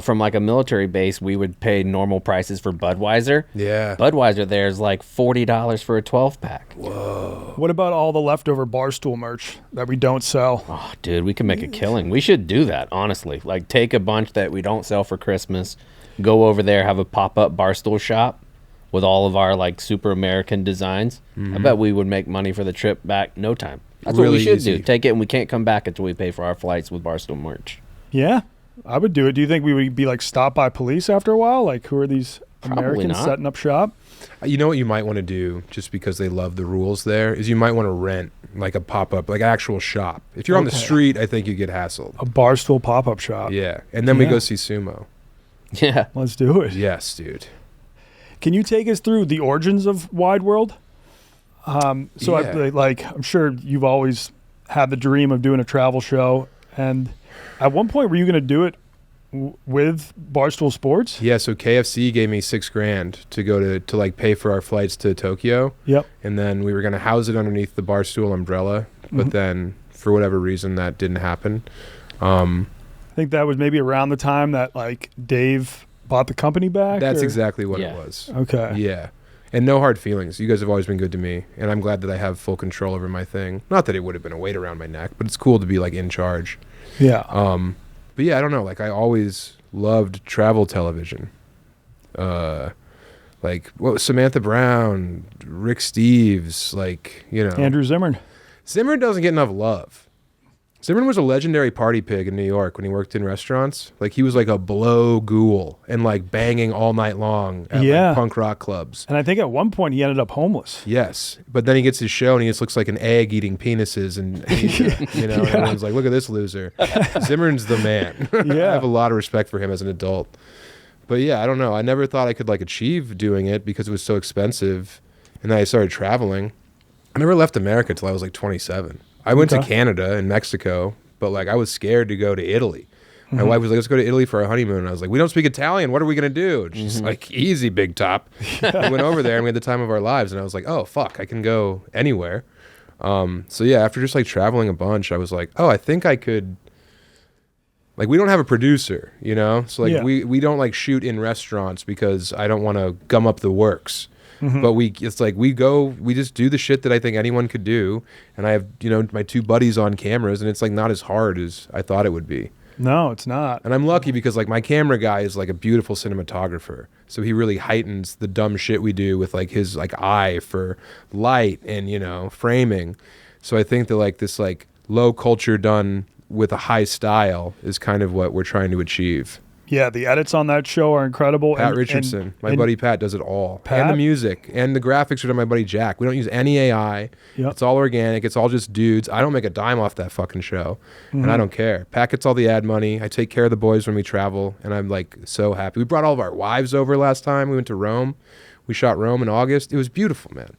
from like a military base, we would pay normal prices for Budweiser. Yeah. Budweiser there is like $40 for a 12-pack. What about all the leftover Barstool merch that we don't sell? Oh, dude, we can make a killing. We should do that, honestly. Like, take a bunch that we don't sell for Christmas, go over there, have a pop-up Barstool shop with all of our, like, super American designs. I bet we would make money for the trip back no time. That's Really what we should easy. do. Take it, and we can't come back until we pay for our flights with Barstool merch. Yeah, I would do it. Do you think we would be like stopped by police after a while? Like, who are these Probably Americans not. setting up shop? You know what you might want to do, just because they love the rules there, is you might want to rent like a pop-up, like an actual shop. If you're on the Okay. street, I think you get hassled. A Barstool pop-up shop. Yeah. And then we Yeah. go see sumo. Yeah. Let's do it. Yes, dude. Can you take us through the origins of Wide World? So Yeah. I'm sure you've always had the dream of doing a travel show, and at one point were you going to do it with Barstool Sports? Yeah, so KFC gave me $6,000 to go to like pay for our flights to Tokyo. Yep. And then we were going to house it underneath the Barstool umbrella, but then for whatever reason that didn't happen. I think that was maybe around the time that like Dave bought the company back. That's or- exactly what Yeah. it was. Okay. Yeah. And no hard feelings. You guys have always been good to me, and I'm glad that I have full control over my thing. Not that it would have been a weight around my neck, but it's cool to be like in charge. Yeah. But yeah, I don't know. Like I always loved travel television. Like Samantha Brown, Rick Steves, like, you know. Andrew Zimmern. Zimmern doesn't get enough love. Zimmern was a legendary party pig in New York when he worked in restaurants. Like he was like a blow ghoul and like banging all night long at Yeah. like punk rock clubs. And I think at one point he ended up homeless. Yes, but then he gets his show and he just looks like an egg eating penises, and you know, and everyone's like, "Look at this loser." Zimmern's the man. I Yeah. have a lot of respect for him as an adult. But yeah, I don't know. I never thought I could like achieve doing it because it was so expensive, and then I started traveling. I never left America till I was like 27. I went to Okay. Canada and Mexico, but like I was scared to go to Italy. My wife was like, "Let's go to Italy for our honeymoon." And I was like, "We don't speak Italian. What are we going to do?" And she's like, "Easy, big top." We went over there and we had the time of our lives. And I was like, "Oh, fuck, I can go anywhere." So yeah, after just like traveling a bunch, I was like, "Oh, I think I could." Like we don't have a producer, you know? So like Yeah. we don't like shoot in restaurants because I don't want to gum up the works. But it's like we just do the shit that I think anyone could do. And I have, you know, my two buddies on cameras, and it's like not as hard as I thought it would be. No, it's not. And I'm lucky because like my camera guy is like a beautiful cinematographer. So he really heightens the dumb shit we do with like his like eye for light and, you know, framing. So I think that like this like low culture done with a high style is kind of what we're trying to achieve. Yeah, the edits on that show are incredible. Pat and- Richardson, and- my and- buddy Pat does it all. And Pat? the music and the graphics are done by my buddy Jack. We don't use any AI. Yep. It's all organic. It's all just dudes. I don't make a dime off that fucking show. And I don't care. Pat gets all the ad money. I take care of the boys when we travel, and I'm like so happy. We brought all of our wives over last time. We went to Rome. We shot Rome in August. It was beautiful, man.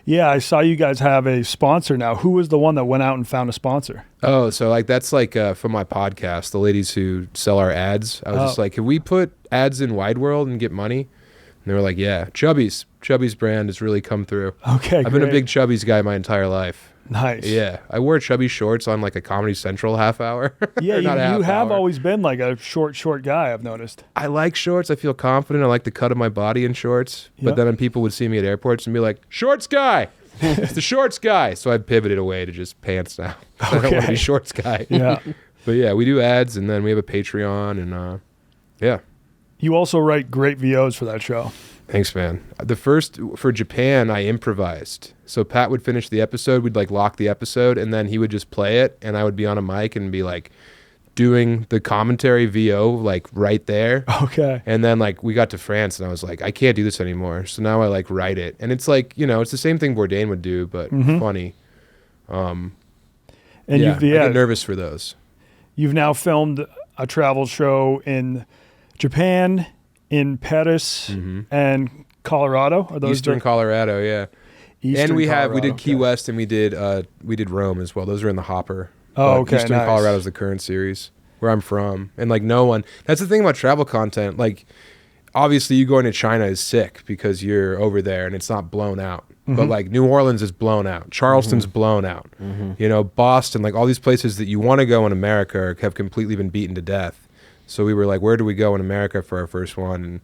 Yeah, I saw you guys have a sponsor now. Who was the one that went out and found a sponsor? Oh, so like that's like from my podcast, the ladies who sell our ads. I was just like, can we put ads in Wide World and get money? And they were like, yeah. Chubby's brand has really come through. Okay, I've been a great. big Chubby's guy my entire life. Nice. Yeah, I wore Chubby shorts on like a Comedy Central half hour. Yeah, Or not a half you have hour. always been like a short guy, I've noticed. I like shorts. I feel confident. I like the cut of my body in shorts. Yep. But then people would see me at airports and be like, "Shorts guy." It's the shorts guy. So I pivoted away to just pants now. I don't want to Okay. be shorts guy. Yeah. But yeah, we do ads, and then we have a Patreon, and yeah. You also write great VOs for that show. Thanks, man. The first for Japan, I improvised. So Pat would finish the episode, we'd like lock the episode, and then he would just play it, and I would be on a mic and be like doing the commentary VO like right there. Okay. And then like we got to France, and I was like, I can't do this anymore. So now I like write it, and it's like, you know, it's the same thing Bourdain would do, but funny. And Yeah, you've I get nervous for those. you've now filmed a travel show in Japan, in Paris, and Colorado. Are those Eastern the Colorado, yeah. Eastern And we Colorado, did Key okay. West, and we did Rome as well. Those are in the hopper. Oh, But okay, Eastern nice. Colorado is the current series where I'm from, and like no one. That's the thing about travel content. Like, obviously, you going to China is sick because you're over there and it's not blown out. But like New Orleans is blown out. Charleston's blown out. You know, Boston, like all these places that you want to go in America have completely been beaten to death. So we were like, where do we go in America for our first one? And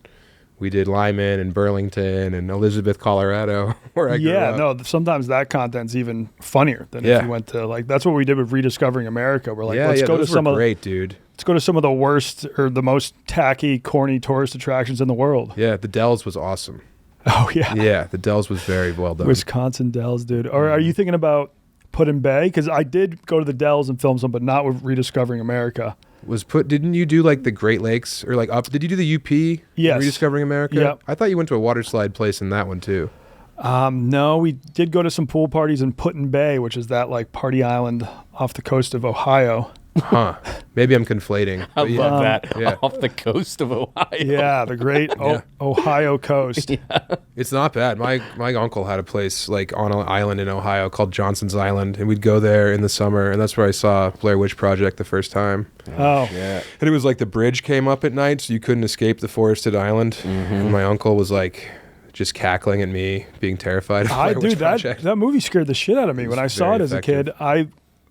we did Lyman and Burlington and Elizabeth, Colorado, where I grew up. No, sometimes that content's even funnier than if you went to, like, that's what we did with Rediscovering America. We're like, let's go to some of great, dude. Let's go to some of the worst or the most tacky, corny tourist attractions in the world. Yeah, the Dells was awesome. Oh, yeah. Yeah, the Dells was very well done. Wisconsin Dells, dude. Or are you thinking about Put-in-Bay? Because I did go to the Dells and film some, but not with Rediscovering America. Didn't you do like the Great Lakes or like did you do the UP? Yes. Rediscovering America? Yep. I thought you went to a water slide place in that one too. No, we did go to some pool parties in Put-in-Bay, which is that like party island off the coast of Ohio. Huh. Maybe I'm conflating. I love that. Yeah. Off the coast of Ohio. Yeah, the great Ohio coast. Yeah. It's not bad. My uncle had a place like on an island in Ohio called Johnson's Island, and we'd go there in the summer, and that's where I saw Blair Witch Project the first time. Oh. Yeah. And it was like the bridge came up at night, so you couldn't escape the forested island. And my uncle was like just cackling at me, being terrified of Blair Witch Project. That movie scared the shit out of me. When I saw it as a kid, I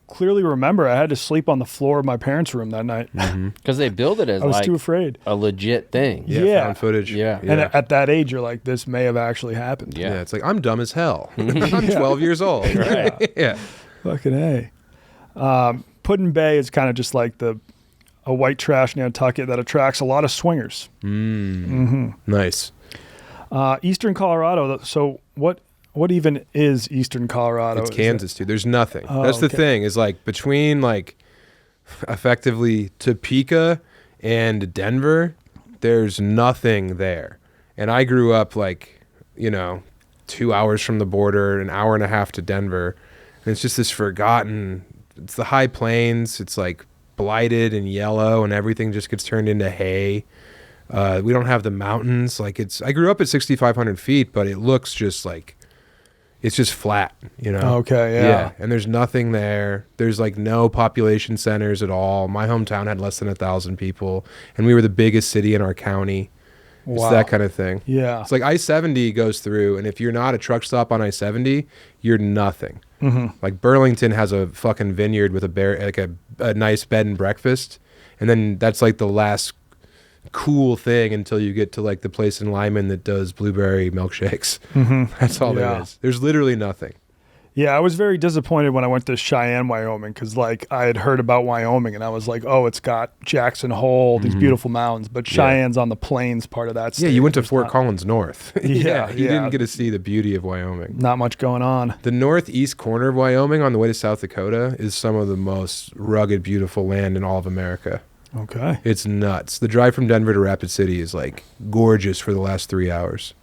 clearly remember I had to sleep on the floor of my parents' room that night. Because they build it as I was like too afraid. a legit thing. Yeah. Found footage. Yeah. And at that age, you're like, this may have actually happened. Yeah. Yeah, it's like, I'm dumb as hell. I'm 12 years old. Right. Yeah. Fucking A. Put-in-Bay is kind of just like a white trash Nantucket that attracts a lot of swingers. Nice. Eastern Colorado. So what even is Eastern Colorado? It's Kansas, dude. There's nothing. That's the thing, is like between like effectively Topeka and Denver, there's nothing there. And I grew up like, 2 hours from the border, an hour and a half to Denver. And it's just this forgotten, it's the high plains. It's like blighted and yellow, and everything just gets turned into hay. We don't have the mountains. Like I grew up at 6,500 feet, but it looks just like, it's just flat, Okay, yeah. And there's nothing there. There's like no population centers at all. My hometown had less than 1,000 people, and we were the biggest city in our county. Wow. It's that kind of thing. Yeah. It's like I-70 goes through, and if you're not a truck stop on I-70, you're nothing. Like Burlington has a fucking vineyard with a nice bed and breakfast, and then that's like the last cool thing until you get to like the place in Lyman that does blueberry milkshakes. That's all there is. There's literally nothing. Yeah, I was very disappointed when I went to Cheyenne, Wyoming, because like I had heard about Wyoming and I was like, oh, it's got Jackson Hole, these beautiful mountains, but Cheyenne's on the plains part of that state. Yeah, you went to Fort Collins North. You Yeah. didn't get to see the beauty of Wyoming. Not much going on. The northeast corner of Wyoming on the way to South Dakota is some of the most rugged, beautiful land in all of America. Okay. It's nuts. The drive from Denver to Rapid City is like gorgeous for the last 3 hours.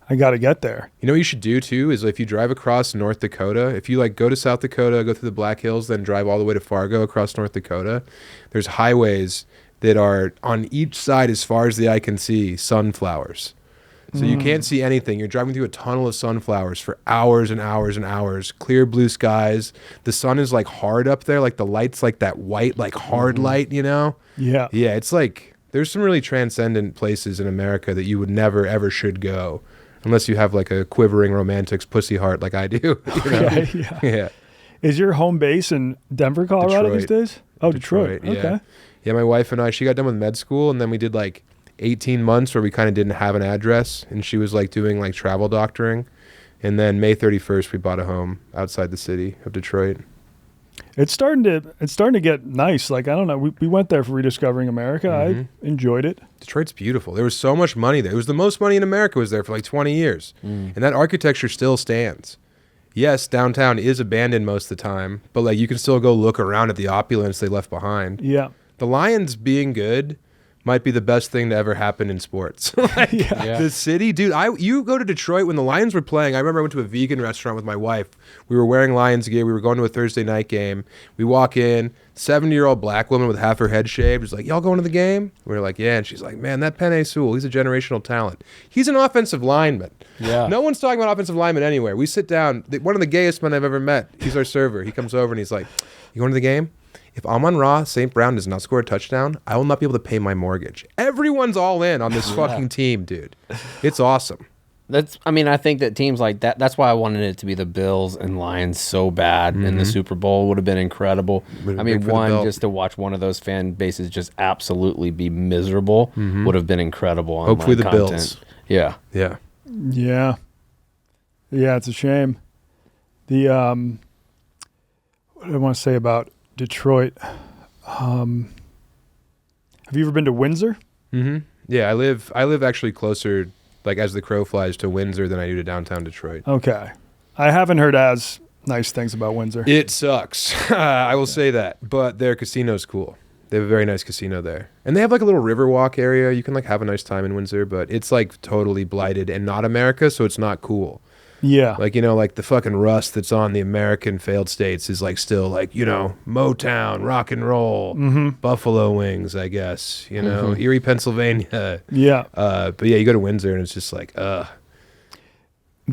I got to get there. You know what you should do too is if you drive across North Dakota, if you like go to South Dakota, go through the Black Hills, then drive all the way to Fargo across North Dakota, there's highways that are on each side as far as the eye can see sunflowers. So you can't see anything. You're driving through a tunnel of sunflowers for hours and hours and hours. Clear blue skies. The sun is like hard up there. Like the light's like that white, like hard light, Yeah. Yeah, it's like there's some really transcendent places in America that you would never, ever should go. Unless you have like a quivering romantic's pussy heart like I do. Yeah. Is your home base in Denver, Colorado these Detroit. days? Oh, Detroit. Yeah. Okay. Yeah, my wife and I, she got done with med school, and then we did like 18 months where we kind of didn't have an address, and she was like doing like travel doctoring. And then May 31st, we bought a home outside the city of Detroit. It's starting to get nice. Like, I don't know. We went there for Rediscovering America. I enjoyed it. Detroit's beautiful. There was so much money there. It was the most money in America was there for like 20 years. And that architecture still stands. Yes, downtown is abandoned most of the time, but like you can still go look around at the opulence they left behind. Yeah. The Lions being good might be the best thing to ever happen in sports. The city, dude, you go to Detroit when the Lions were playing. I remember I went to a vegan restaurant with my wife. We were wearing Lions gear. We were going to a Thursday night game. We walk in, 70-year-old black woman with half her head shaved. She's like, y'all going to the game? We were like, yeah. And she's like, man, that Penei Sewell, he's a generational talent. He's an offensive lineman. Yeah. No one's talking about offensive linemen anywhere. We sit down. One of the gayest men I've ever met. He's our server. He comes over and he's like, you going to the game? If Amon-Ra St. Brown does not score a touchdown, I will not be able to pay my mortgage. Everyone's all in on this fucking team, dude. It's awesome. I think that teams like that, that's why I wanted it to be the Bills and Lions so bad in the Super Bowl. Would have been incredible. Would've I been mean, big for the one, belt. just to watch one of those fan bases just absolutely be miserable would have been incredible. Online Hopefully the content. Bills. Yeah. Yeah. Yeah. Yeah, it's a shame. The what do I want to say about Detroit? Have you ever been to Windsor? Mm-hmm. Yeah, I live actually closer, like as the crow flies, to Windsor than I do to downtown Detroit. Okay. I haven't heard as nice things about Windsor. It sucks. I will say that, but their casino's cool. They have a very nice casino there, and they have like a little Riverwalk area. You can like have a nice time in Windsor, but it's like totally blighted and not America, so it's not cool. Yeah. Like, like the fucking rust that's on the American failed states is like still like, Motown, rock and roll, Buffalo Wings, I guess, Erie, Pennsylvania. Yeah. But yeah, you go to Windsor and it's just like,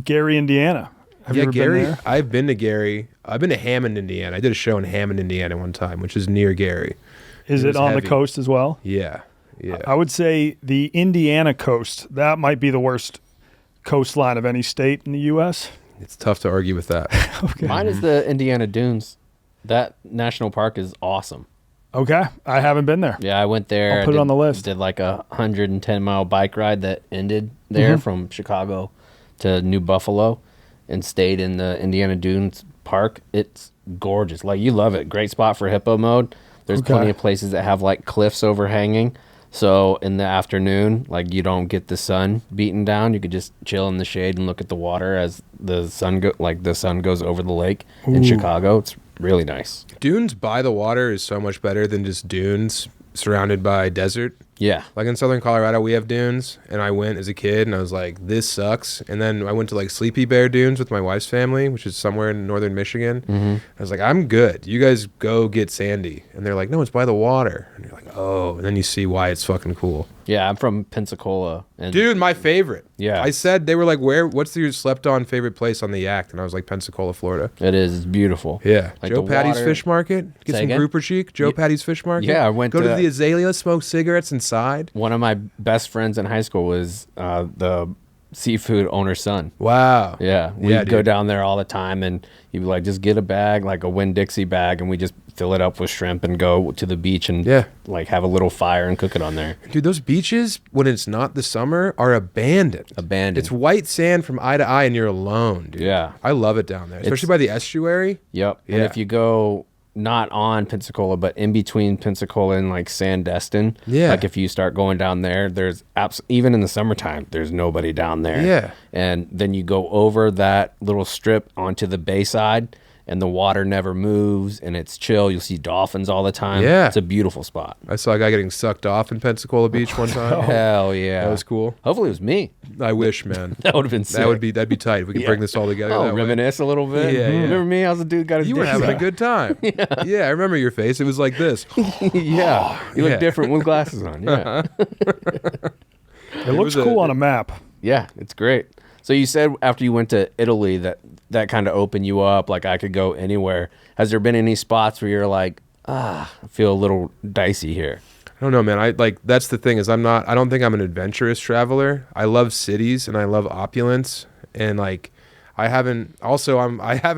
Gary, Indiana. Have you ever Gary, been there? I've been to Gary. I've been to Hammond, Indiana. I did a show in Hammond, Indiana one time, which is near Gary. Is it was on heavy. the coast as well? Yeah. Yeah. I would say the Indiana coast, that might be the worst coastline of any state in the U.S. It's tough to argue with that. Okay. Mine is the Indiana Dunes. That national park is awesome. Okay. I haven't been there. Yeah, I went there. I'll put it on the list. Did like a 110-mile bike ride that ended there from Chicago to New Buffalo and stayed in the Indiana Dunes Park. It's gorgeous. Like, you love it. Great spot for hippo mode. There's plenty of places that have like cliffs overhanging. So in the afternoon, like, you don't get the sun beating down. You could just chill in the shade and look at the water as the sun goes over the lake in Chicago. It's really nice. Dunes by the water is so much better than just dunes surrounded by desert. Yeah. Like in southern Colorado, we have dunes, and I went as a kid, and I was like, this sucks. And then I went to like Sleepy Bear Dunes with my wife's family, which is somewhere in northern Michigan. I was like, I'm good. You guys go get sandy. And they're like, no, it's by the water. And you're like, oh. And then you see why it's fucking cool. Yeah, I'm from Pensacola. And Dude, my favorite. Yeah. I said, they were like, what's your slept on favorite place on the Yacht? And I was like, Pensacola, Florida. it is. It's beautiful. Yeah. Like Joe the Patty's water- Fish Market. Get Say some again? grouper chic. Joe Patty's Fish Market. Yeah, I went Go to to- the Azalea, smoke cigarettes inside. One of my best friends in high school was the seafood owner's son. Wow. Yeah, we'd go dude. down there all the time, and he'd be like, just get a bag, like a Winn-Dixie bag, and we just fill it up with shrimp and go to the beach and like have a little fire and cook it on there. Dude, those beaches, when it's not the summer, are abandoned. It's white sand from eye to eye, and you're alone, dude. Yeah. I love it down there, especially by the estuary. Yep. Yeah. And if you go not on Pensacola, but in between Pensacola and like Sandestin, like if you start going down there, there's even in the summertime, there's nobody down there. Yeah. And then you go over that little strip onto the bayside, and the water never moves, and it's chill. You'll see dolphins all the time. Yeah. It's a beautiful spot. I saw a guy getting sucked off in Pensacola Beach one time. Hell yeah. That was cool. Hopefully it was me. I wish, man. That would have been sick. That'd be tight if we could bring this all together. Oh, that way. reminisce a little bit. Yeah, yeah. Remember me? I was a dude got his You were dick having a sucked. good time. Yeah, I remember your face. It was like this. Yeah. You Yeah. look different with glasses on. Yeah. It looks was cool on a map. Yeah, it's great. So you said after you went to Italy that kind of opened you up, like I could go anywhere. Has there been any spots where you're like, I feel a little dicey here? I don't know, man. That's the thing is I don't think I'm an adventurous traveler. I love cities and I love opulence, and like I have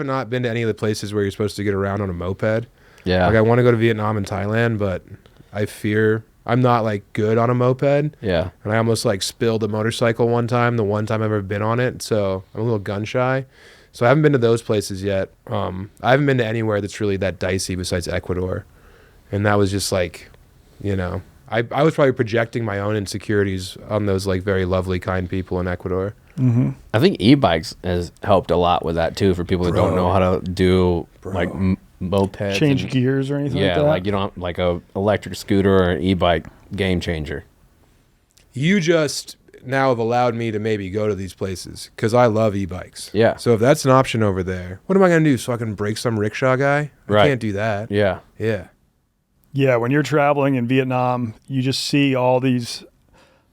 not been to any of the places where you're supposed to get around on a moped. Yeah. Like I want to go to Vietnam and Thailand, but I fear I'm not like good on a moped. Yeah. And I almost like spilled a motorcycle one time, the one time I've ever been on it. So I'm a little gun shy. So I haven't been to those places yet. I haven't been to anywhere that's really that dicey besides Ecuador. And that was just like, I was probably projecting my own insecurities on those like very lovely, kind people in Ecuador. I think e-bikes has helped a lot with that too for people that don't know how to do like mopeds. Change gears or anything like Yeah, that? like you don't like a electric scooter or an e-bike, game changer. You just now have allowed me to maybe go to these places because I love e-bikes. Yeah. So if that's an option over there, what am I going to do? So I can break some rickshaw guy? Right. I can't do that. Yeah. Yeah. Yeah, when you're traveling in Vietnam, you just see all these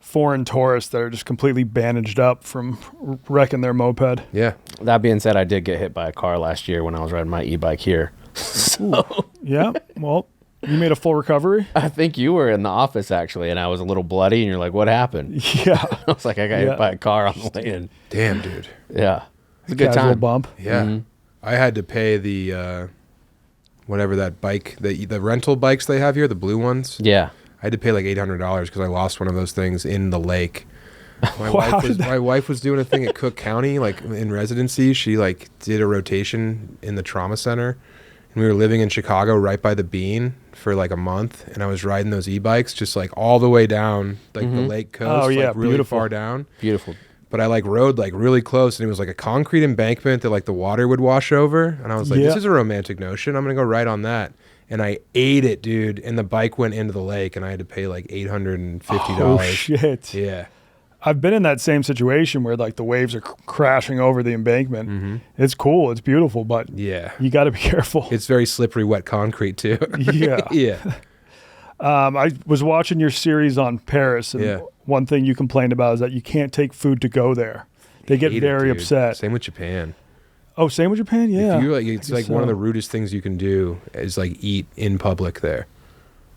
foreign tourists that are just completely bandaged up from wrecking their moped. Yeah. That being said, I did get hit by a car last year when I was riding my e-bike here. So Yeah, well, You made a full recovery? I think you were in the office actually, and I was a little bloody, and you're like, "What happened?" Yeah. I was like, "I got hit by a car on the way in." Damn, dude. Yeah, it's a good Casual time. bump. Yeah. I had to pay the whatever that bike, the rental bikes they have here, the blue ones. Yeah. I had to pay like $800 because I lost one of those things in the lake. My Wow, my wife was doing a thing at Cook County, like in residency. She like did a rotation in the trauma center, and we were living in Chicago right by the Bean for like a month. And I was riding those e-bikes just like all the way down like the lake coast, Oh, yeah, like really beautiful. far down. Beautiful. But I like rode like really close, and it was like a concrete embankment that like the water would wash over. And I was like, Yeah. this is a romantic notion. I'm gonna go ride on that. And I ate it, dude. And the bike went into the lake, and I had to pay like $850. Oh, shit. Yeah. I've been in that same situation where like the waves are crashing over the embankment. It's cool. It's beautiful, but Yeah. you got to be careful. It's very slippery, wet concrete too. Yeah. Yeah. I was watching your series on Paris, and Yeah. one thing you complained about is that you can't take food to go there. They get Hate it, very dude. upset. Same with Japan. Oh, same with Japan? Yeah. If you like, it's I like guess one of so. the rudest things you can do is like eat in public there.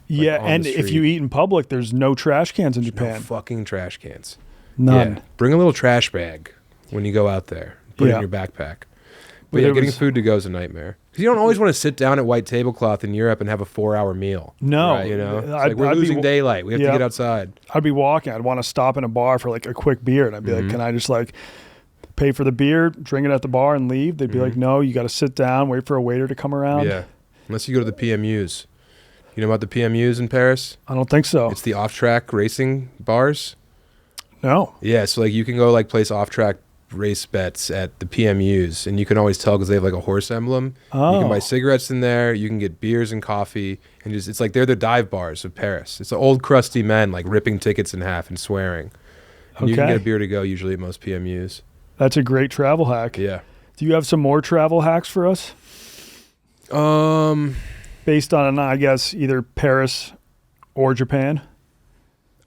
Yeah, on and the if street. you eat in public, there's no trash cans in No Japan. fucking trash cans. None. Yeah. Bring a little trash bag when you go out there. Put it Yeah. in your backpack. But But yeah, it getting was- food to go is a nightmare. Because you don't always want to sit down at white tablecloth in Europe and have a 4-hour meal. No. Right. You know, it's I'd- like we're I'd be losing w- daylight. We have to Yeah. get outside. I'd be walking. I'd want to stop in a bar for like a quick beer, and I'd be like, "Can I just like pay for the beer, drink it at the bar, and leave?" They'd be like, "No, you got to sit down, wait for a waiter to come around." Yeah. Unless you go to the PMUs. You know about the PMUs in Paris? I don't think so. It's the off-track racing bars. No. Yeah, so like you can go like place off-track race bets at the PMUs, and you can always tell because they have like a horse emblem. You can buy Oh. cigarettes in there. You can get beers and coffee, and just it's like they're the dive bars of Paris. It's the old crusty men like ripping tickets in half and swearing. And you can Okay. get a beer to go usually at most PMUs. That's a great travel hack. Yeah. Do you have some more travel hacks for us based on, I guess, either Paris or Japan?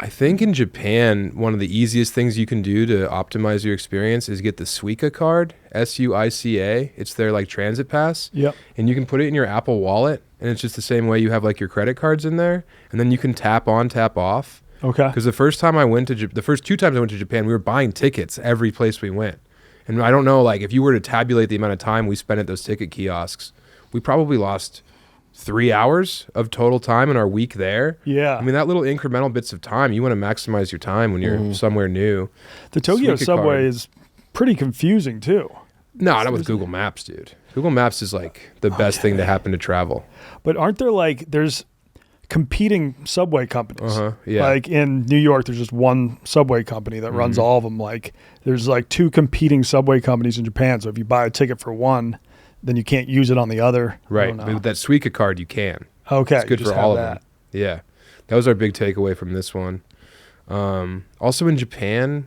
I think in Japan, one of the easiest things you can do to optimize your experience is get the Suica card, Suica. It's their like transit pass. Yep. And you can put it in your Apple Wallet, and it's just the same way you have like your credit cards in there, and then you can tap on, tap off. Okay. Because the first 2 times I went to Japan, we were buying tickets every place we went. And I don't know, like if you were to tabulate the amount of time we spent at those ticket kiosks, we probably lost 3 hours of total time in our week there. Yeah. I mean, that little incremental bits of time, you want to maximize your time when you're somewhere new. The Tokyo Suica subway card. is pretty confusing too. No, not with Google Maps, dude. Google Maps is like the best thing to happen to travel. But aren't there like there's competing subway companies? Yeah. Like in New York, there's just one subway company that runs all of them. Like there's like 2 competing subway companies in Japan. So if you buy a ticket for one, then you can't use it on the other. I Right. don't But know. with that Suica card, you can. Okay. It's good you for just all of have them. Yeah. That was our big takeaway from this one. Also in Japan,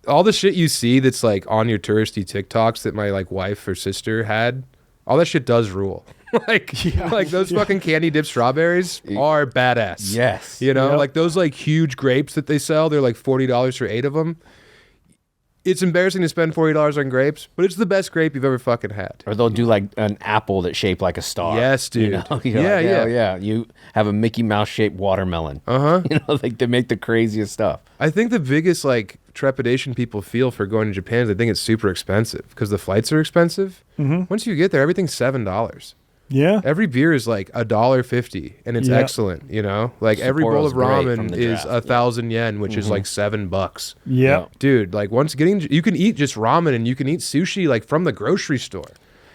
all the shit you see that's like on your touristy TikToks that my like wife or sister had, all that shit does rule. like, Yeah. like those fucking candy dipped strawberries are badass. Yes. You know, Yep. like those like huge grapes that they sell, they're like $40 for 8 of them. It's embarrassing to spend $40 on grapes, but it's the best grape you've ever fucking had. Or they'll do like an apple that's shaped like a star. Yes, dude. You know? You're Yeah, like, yeah. "Hell yeah. You have a Mickey Mouse shaped watermelon. Uh-huh. You know, like they make the craziest stuff. I think the biggest like trepidation people feel for going to Japan is they think it's super expensive because the flights are expensive. Once you get there, everything's $7. Yeah. Every beer is like $1.50, and it's Yeah. excellent. You know, like every bowl Sapporo's of great from ramen the is draft. 1,000 yen, which is like $7. Yeah. Dude, like once you can eat just ramen and you can eat sushi like from the grocery store.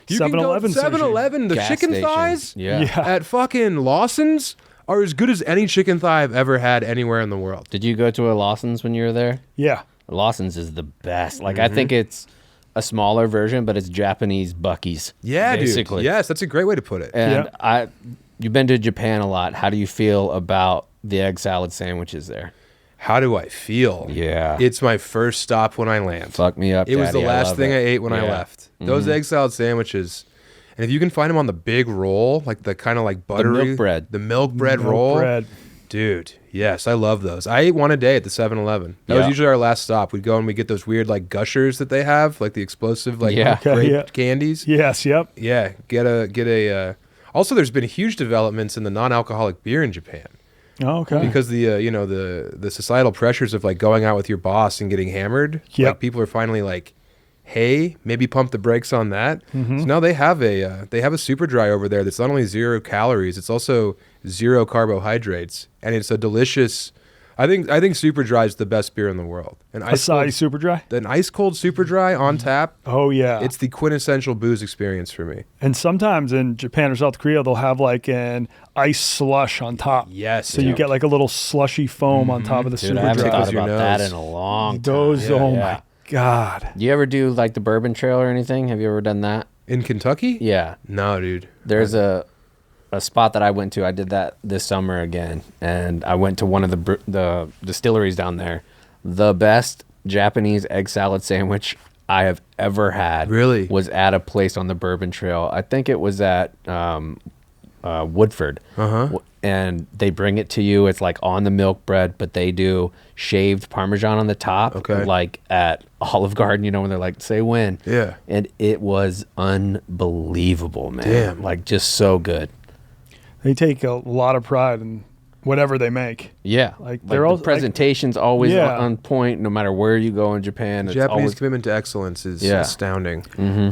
You can go 7-Eleven sushi. 7-Eleven, the Gas chicken station. thighs Yeah. Yeah. at fucking Lawson's are as good as any chicken thigh I've ever had anywhere in the world. Did you go to a Lawson's when you were there? Yeah. Lawson's is the best. Like I think it's a smaller version, but it's Japanese Buc-ee's. Yeah, basically. dude. Yes, that's a great way to put it. And Yeah. you've been to Japan a lot. How do you feel about the egg salad sandwiches there? How do I feel? Yeah. It's my first stop when I land. Fuck me up, It was the Daddy. I last love thing it. I ate when I Yeah. left. Those egg salad sandwiches. And if you can find them on the big roll, like the kind of like buttery milk bread. the milk bread Milk roll. bread. Dude, yes, I love those. I ate one a day at the 7-Eleven. That Yeah. was usually our last stop. We'd go and we get those weird like gushers that they have, like the explosive like Yeah. Okay, grape yeah. candies. Yes. Yep. Yeah, get a Also, there's been huge developments in the non-alcoholic beer in Japan. Oh, okay. Because the you know the societal pressures of like going out with your boss and getting hammered, Yep. like people are finally like, hey, maybe pump the brakes on that. So now they have a super dry over there that's not only 0 calories, it's also 0 carbohydrates, and it's a delicious. I think super dry is the best beer in the world. Asahi Super Dry. An ice cold super dry on tap. Oh yeah. It's the quintessential booze experience for me. And sometimes in Japan or South Korea, they'll have like an ice slush on top. Yes. So you get like a little slushy foam on top of the Dude, super I haven't dry. thought Tickles your about that nose. in a long time. Those, Yeah. oh Yeah. my God. Do you ever do like the Bourbon Trail or anything? Have you ever done that? In Kentucky? Yeah. No, dude. There's a spot that I went to. I did that this summer again, and I went to one of the distilleries down there. The best Japanese egg salad sandwich I have ever had. Really? Was at a place on the Bourbon Trail. I think it was at Woodford. And they bring it to you. It's like on the milk bread, but they do shaved Parmesan on the top. Okay. Like at Olive Garden, you know, when they're like, say when. Yeah. And it was unbelievable, man. Damn. Like just so good. They take a lot of pride in whatever they make. Yeah. Like, they're the all- presentation's always Yeah. on point, no matter where you go in Japan. It's Japanese always, commitment to excellence is Yeah. astounding.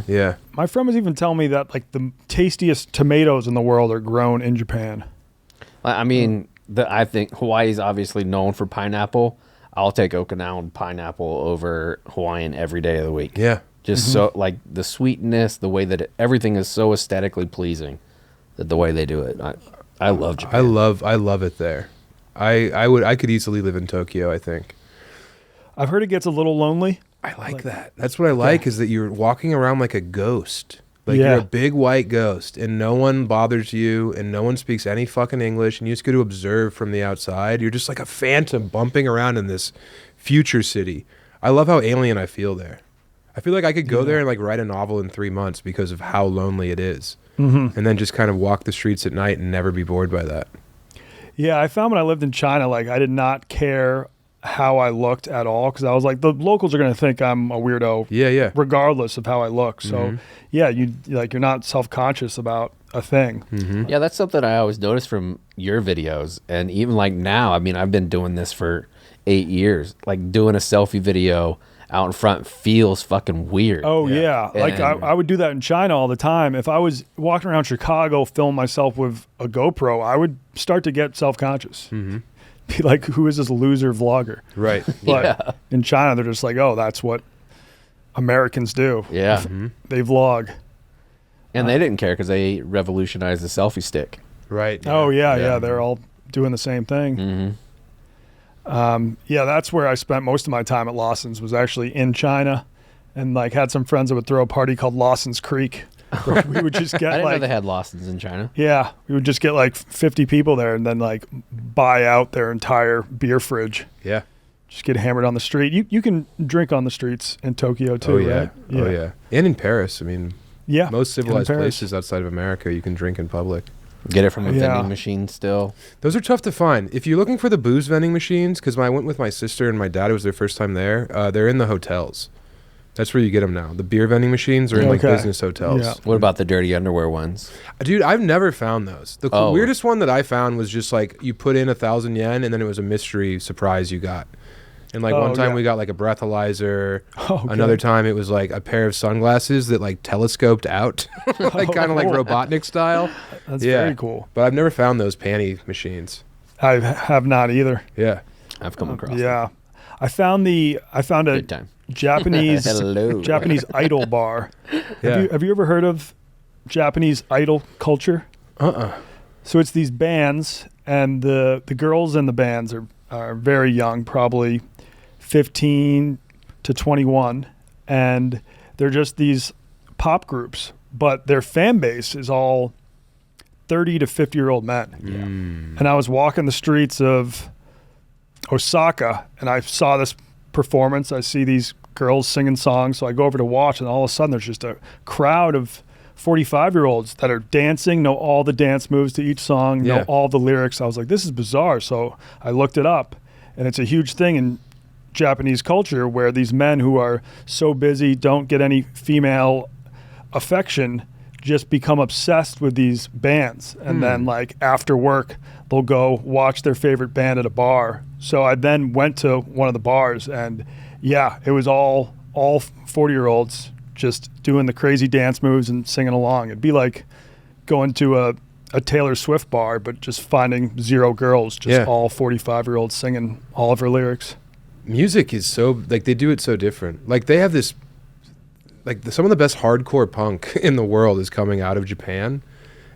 Yeah. My friend was even telling me that like the tastiest tomatoes in the world are grown in Japan. I mean, I think Hawaii's obviously known for pineapple. I'll take Okinawan pineapple over Hawaiian every day of the week. Yeah. Just so like the sweetness, the way that everything is so aesthetically pleasing, that the way they do it. I love Japan. I love it there. I could easily live in Tokyo, I think. I've heard it gets a little lonely. I like that. That's what I like is that you're walking around like a ghost. Like Yeah. you're a big white ghost and no one bothers you and no one speaks any fucking English and you just get to observe from the outside. You're just like a phantom bumping around in this future city. I love how alien I feel there. I feel like I could go there and like write a novel in 3 months because of how lonely it is. And then just kind of walk the streets at night and never be bored by that. Yeah, I found when I lived in China, like I did not care how I looked at all because I was like, the locals are going to think I'm a weirdo, Yeah. regardless of how I look. So, yeah, you're not self-conscious about a thing. Yeah, that's something I always notice from your videos. And even like now, I mean, I've been doing this for 8 years. Like doing a selfie video out in front feels fucking weird. Oh yeah, like And- I would do that in China all the time. If I was walking around Chicago, film myself with a GoPro, I would start to get self-conscious. Be like, who is this loser vlogger? Right. But in China, they're just like, oh, that's what Americans do. Yeah. They vlog. And they didn't care because they revolutionized the selfie stick. Right. Oh yeah, Yeah. they're all doing the same thing. Yeah, that's where I spent most of my time at Lawson's, was actually in China, and like had some friends that would throw a party called Lawson's Creek. Where we would just I get didn't know like, they had Lawson's in China. yeah, we would just get like 50 people there and then like buy out their entire beer fridge. Yeah. Just get hammered on the street. You can drink on the streets in Tokyo too, Oh yeah. right? Oh yeah. And in Paris, I mean, Yeah. most and in civilized Paris. places outside of America, you can drink in public. Get it from a Yeah. vending machine still. Those are tough to find. If you're looking for the booze vending machines, because when I went with my sister and my dad, it was their first time there. They're in the hotels. That's where you get them now. The beer vending machines are in like Okay. business hotels. Yeah. What about the dirty underwear ones? Dude, I've never found those. The Oh. weirdest one that I found was just like you put in 1,000 yen and then it was a mystery surprise you got. And like one time yeah. we got like a breathalyzer. Oh, okay. Another time it was like a pair of sunglasses that like telescoped out, like kind of like cool. Robotnik style. That's Yeah. very cool. But I've never found those panty machines. I have not either. Yeah. I've come across. Yeah. I found a Good time. Japanese Hello. Japanese idol bar. Yeah. Have you ever heard of Japanese idol culture? So it's these bands, and the girls in the bands are very young, probably 15 to 21, and they're just these pop groups, but their fan base is all 30 to 50-year-old men. And I was walking the streets of Osaka, and I saw this performance. I see these girls singing songs, so I go over to watch, and all of a sudden there's just a crowd of 45-year-olds that are dancing, know all the dance moves to each song, know Yeah. all the lyrics. I was like, this is bizarre. So I looked it up, and it's a huge thing in Japanese culture where these men who are so busy, don't get any female affection, just become obsessed with these bands, and then like after work they'll go watch their favorite band at a bar. So I then went to one of the bars, and yeah, it was all 40-year-olds just doing the crazy dance moves and singing along. It'd be like going to a Taylor Swift bar, but just finding 0 girls, just all 45-year-olds singing all of her lyrics. Music is so, like, they do it so different. Like, they have this, like, some of the best hardcore punk in the world is coming out of Japan.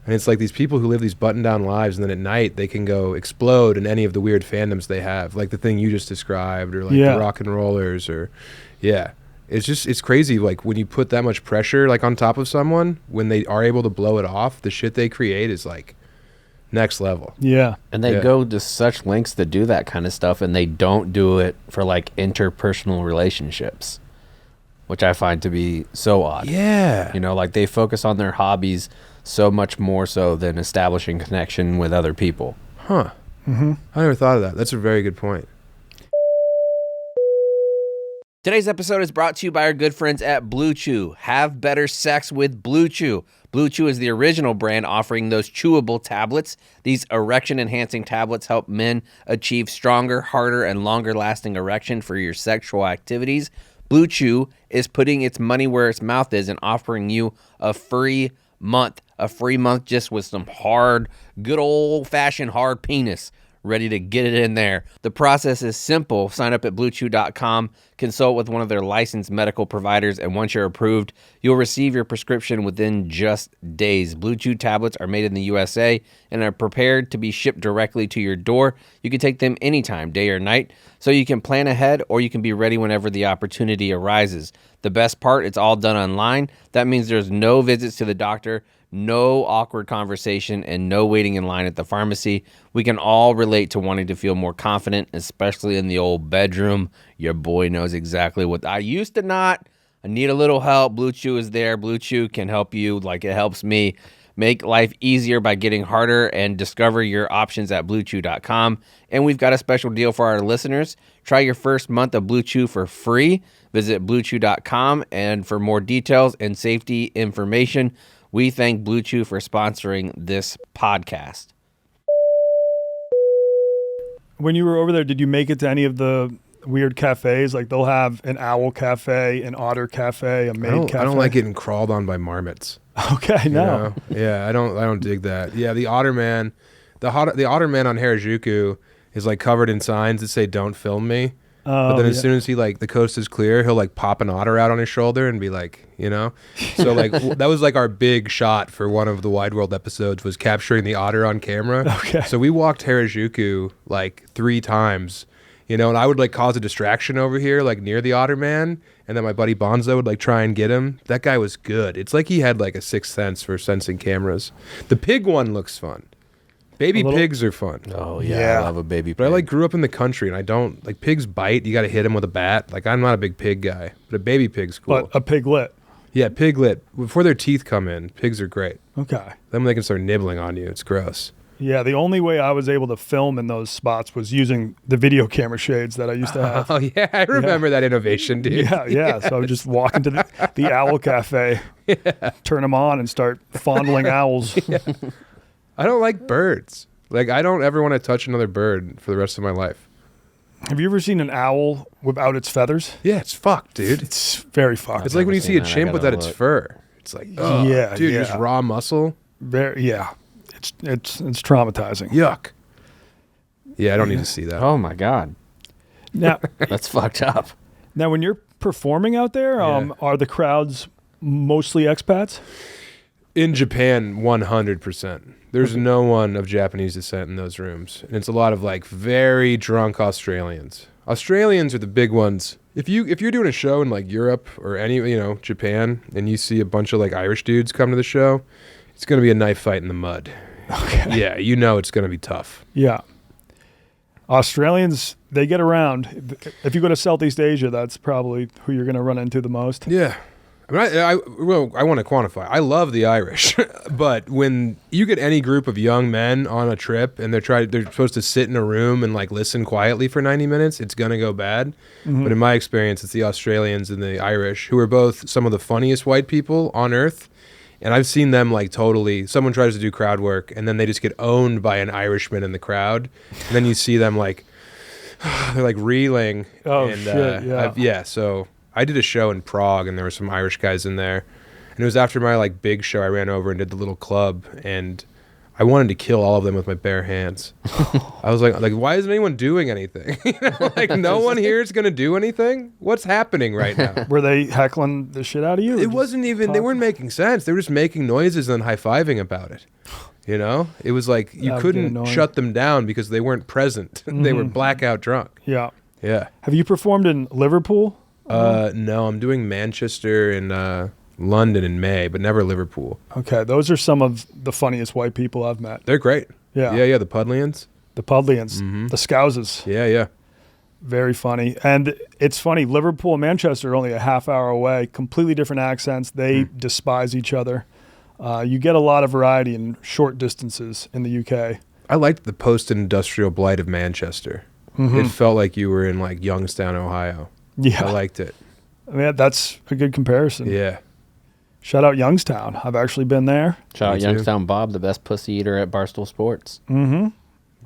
And it's like these people who live these button-down lives, and then at night they can go explode in any of the weird fandoms they have, like the thing you just described, or like the rock and rollers, or it's crazy. Like when you put that much pressure like on top of someone, when they are able to blow it off, the shit they create is like next level. Yeah. And they go to such lengths to do that kind of stuff, and they don't do it for like interpersonal relationships, which I find to be so odd. Yeah. You know, like they focus on their hobbies so much more so than establishing connection with other people. Huh. I never thought of that. That's a very good point. Today's episode is brought to you by our good friends at Blue Chew. Have better sex with Blue Chew. Blue Chew is the original brand offering those chewable tablets. These erection-enhancing tablets help men achieve stronger, harder, and longer-lasting erection for your sexual activities. Blue Chew is putting its money where its mouth is and offering you a free month just with some hard, good old-fashioned hard penis ready to get it in there. The process is simple. Sign up at bluechew.com, consult with one of their licensed medical providers, and once you're approved, you'll receive your prescription within just days. Blue Chew tablets are made in the USA and are prepared to be shipped directly to your door. You can take them anytime, day or night, so you can plan ahead or you can be ready whenever the opportunity arises. The best part, it's all done online. That means there's no visits to the doctor, no awkward conversation, and no waiting in line at the pharmacy. We can all relate to wanting to feel more confident, especially in the old bedroom. Your boy knows exactly what I used to not. I need a little help. Blue Chew is there. Blue Chew can help you like it helps me. Make life easier by getting harder, and discover your options at bluechew.com. And we've got a special deal for our listeners. Try your first month of Blue Chew for free. Visit bluechew.com, and for more details and safety information, we thank Blue Chew for sponsoring this podcast. When you were over there, did you make it to any of the weird cafes? Like they'll have an owl cafe, an otter cafe, a maid cafe. I don't like getting crawled on by marmots. Okay, no. You know? Yeah, I don't dig that. Yeah, the otter man, the otter man on Harajuku is like covered in signs that say "Don't film me." But then as soon as he like the coast is clear, he'll like pop an otter out on his shoulder and be like, you know. So like that was like our big shot for one of the Wide World episodes, was capturing the otter on camera. Okay. So we walked Harajuku like 3 times, you know, and I would like cause a distraction over here, like near the otter man, and then my buddy Bonzo would like try and get him. That guy was good. It's like he had like a sixth sense for sensing cameras. The pig one looks fun. Baby pigs are fun. Oh, yeah. I love a baby pig. But I like grew up in the country, and I don't like pigs bite. You got to hit them with a bat. Like I'm not a big pig guy, but a baby pig's cool. But a piglet. Yeah, piglet. Before their teeth come in, pigs are great. Okay. Then they can start nibbling on you. It's gross. Yeah, the only way I was able to film in those spots was using the video camera shades that I used to have. Oh yeah, I remember that innovation, dude. Yeah. So I would just walk into the owl cafe, turn them on, and start fondling owls. I don't like birds. Like I don't ever want to touch another bird for the rest of my life. Have you ever seen an owl without its feathers? Yeah, it's fucked, dude. It's very fucked. It's like when you see a chimp without its fur. It's like, oh, dude, just raw muscle. It's traumatizing. Yuck. Yeah, I don't need to see that. Oh my God. Now That's fucked up. Now, when you're performing out there, are the crowds mostly expats? In Japan, 100%. There's no one of Japanese descent in those rooms. And it's a lot of like very drunk Australians. Australians are the big ones. If you're doing a show in like Europe or any, you know, Japan, and you see a bunch of like Irish dudes come to the show, it's going to be a knife fight in the mud. Okay. Yeah, you know it's going to be tough. Yeah. Australians, they get around. If you go to Southeast Asia, that's probably who you're going to run into the most. Yeah. I mean, I want to quantify. I love the Irish, but when you get any group of young men on a trip and they're supposed to sit in a room and like listen quietly for 90 minutes, it's gonna go bad. Mm-hmm. But in my experience, it's the Australians and the Irish who are both some of the funniest white people on earth, And I've seen them like totally, someone tries to do crowd work and then they just get owned by an Irishman in the crowd. And then you see them like, they're like reeling. Oh, and, shit, yeah. yeah, so I did a show in Prague and there were some Irish guys in there. And it was after my like big show, I ran over and did the little club and I wanted to kill all of them with my bare hands. I was like, why isn't anyone doing anything? You know, like no one here is going to do anything. What's happening right now? Were they heckling the shit out of you? It wasn't even, they weren't making sense. They were just making noises and high-fiving about it. You know, it was like you couldn't shut them down because they weren't present. They were blackout drunk. Yeah. Yeah. Have you performed in Liverpool? No, I'm doing Manchester and London in May, but never Liverpool. Okay, those are some of the funniest white people I've met. They're great. Yeah. Yeah, the Pudlians. The Pudlians, the Scousers. Yeah. Very funny. And it's funny, Liverpool and Manchester are only a half hour away, completely different accents. They despise each other. You get a lot of variety in short distances in the UK. I liked the post-industrial blight of Manchester. It felt like you were in like Youngstown, Ohio. Yeah. I liked it. I mean, that's a good comparison. Yeah. Shout out Youngstown. I've actually been there. Shout out Me too. Youngstown Bob, the best pussy eater at Barstool Sports.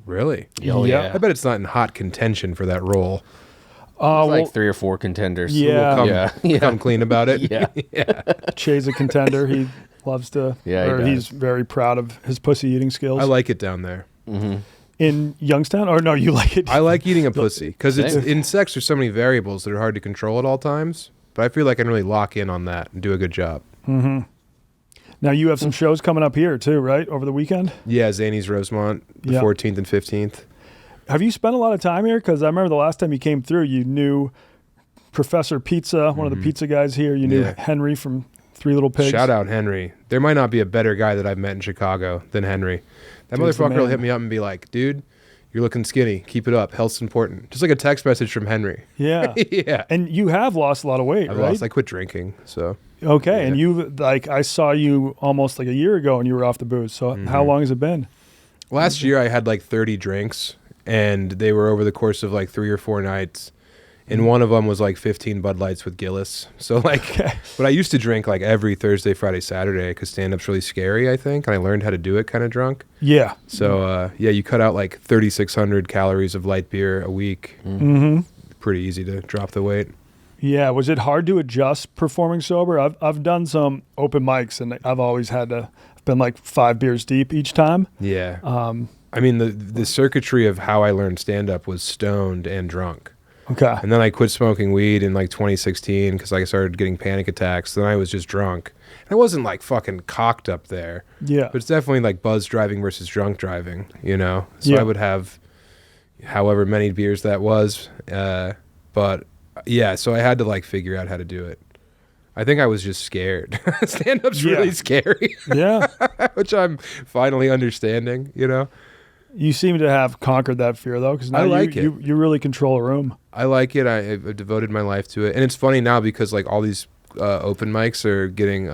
Really? Oh, Yeah. yeah. I bet it's not in hot contention for that role. There's like 3 or 4 contenders. Yeah. Come clean about it. Yeah. Che's a contender. He loves to, Yeah, he he's very proud of his pussy eating skills. I like it down there. In Youngstown? Or no, you like it? I like eating a pussy because it's Same. in sex. There's so many variables that are hard to control at all times. But I feel like I can really lock in on that and do a good job. Now you have some shows coming up here too, right? Over the weekend? Yeah, Zany's Rosemont, the Yeah. 14th and 15th. Have you spent a lot of time here? Because I remember the last time you came through, you knew Professor Pizza, one of the pizza guys here. You knew Yeah. Henry from Three Little Pigs. Shout out Henry. There might not be a better guy that I've met in Chicago than Henry. That Dude's the motherfucker will man. hit me up and be like, dude, you're looking skinny. Keep it up. Health's important. Just like a text message from Henry. Yeah. Yeah. And you have lost a lot of weight, I've right? lost. I quit drinking. So Okay. Yeah. And you, like, I saw you almost like a year ago and you were off the booze. So how long has it been? last year I had like 30 drinks and they were over the course of like 3 or 4 nights. And one of them was like 15 Bud Lights with Gillis. So like, but I used to drink like every Thursday, Friday, Saturday because stand-up's really scary, I think. And I learned how to do it kind of drunk. Yeah. So yeah, you cut out like 3,600 calories of light beer a week. Mm-hmm. Pretty easy to drop the weight. Yeah. Was it hard to adjust performing sober? I've done some open mics and I've always had to, I've been like 5 beers deep each time. Yeah. I mean, the circuitry of how I learned stand-up was stoned and drunk. Okay. And then I quit smoking weed in like 2016 because I started getting panic attacks. Then I was just drunk. And I wasn't like fucking cocked up there. Yeah. But it's definitely like buzz driving versus drunk driving, you know? So Yeah. I would have however many beers that was. But yeah, so I had to like figure out how to do it. I think I was just scared. Stand-up's Yeah. really scary, Yeah. which I'm finally understanding, you know? You seem to have conquered that fear though, because now I like you really control a room. I like it. I've devoted my life to it. And it's funny now because like all these open mics are getting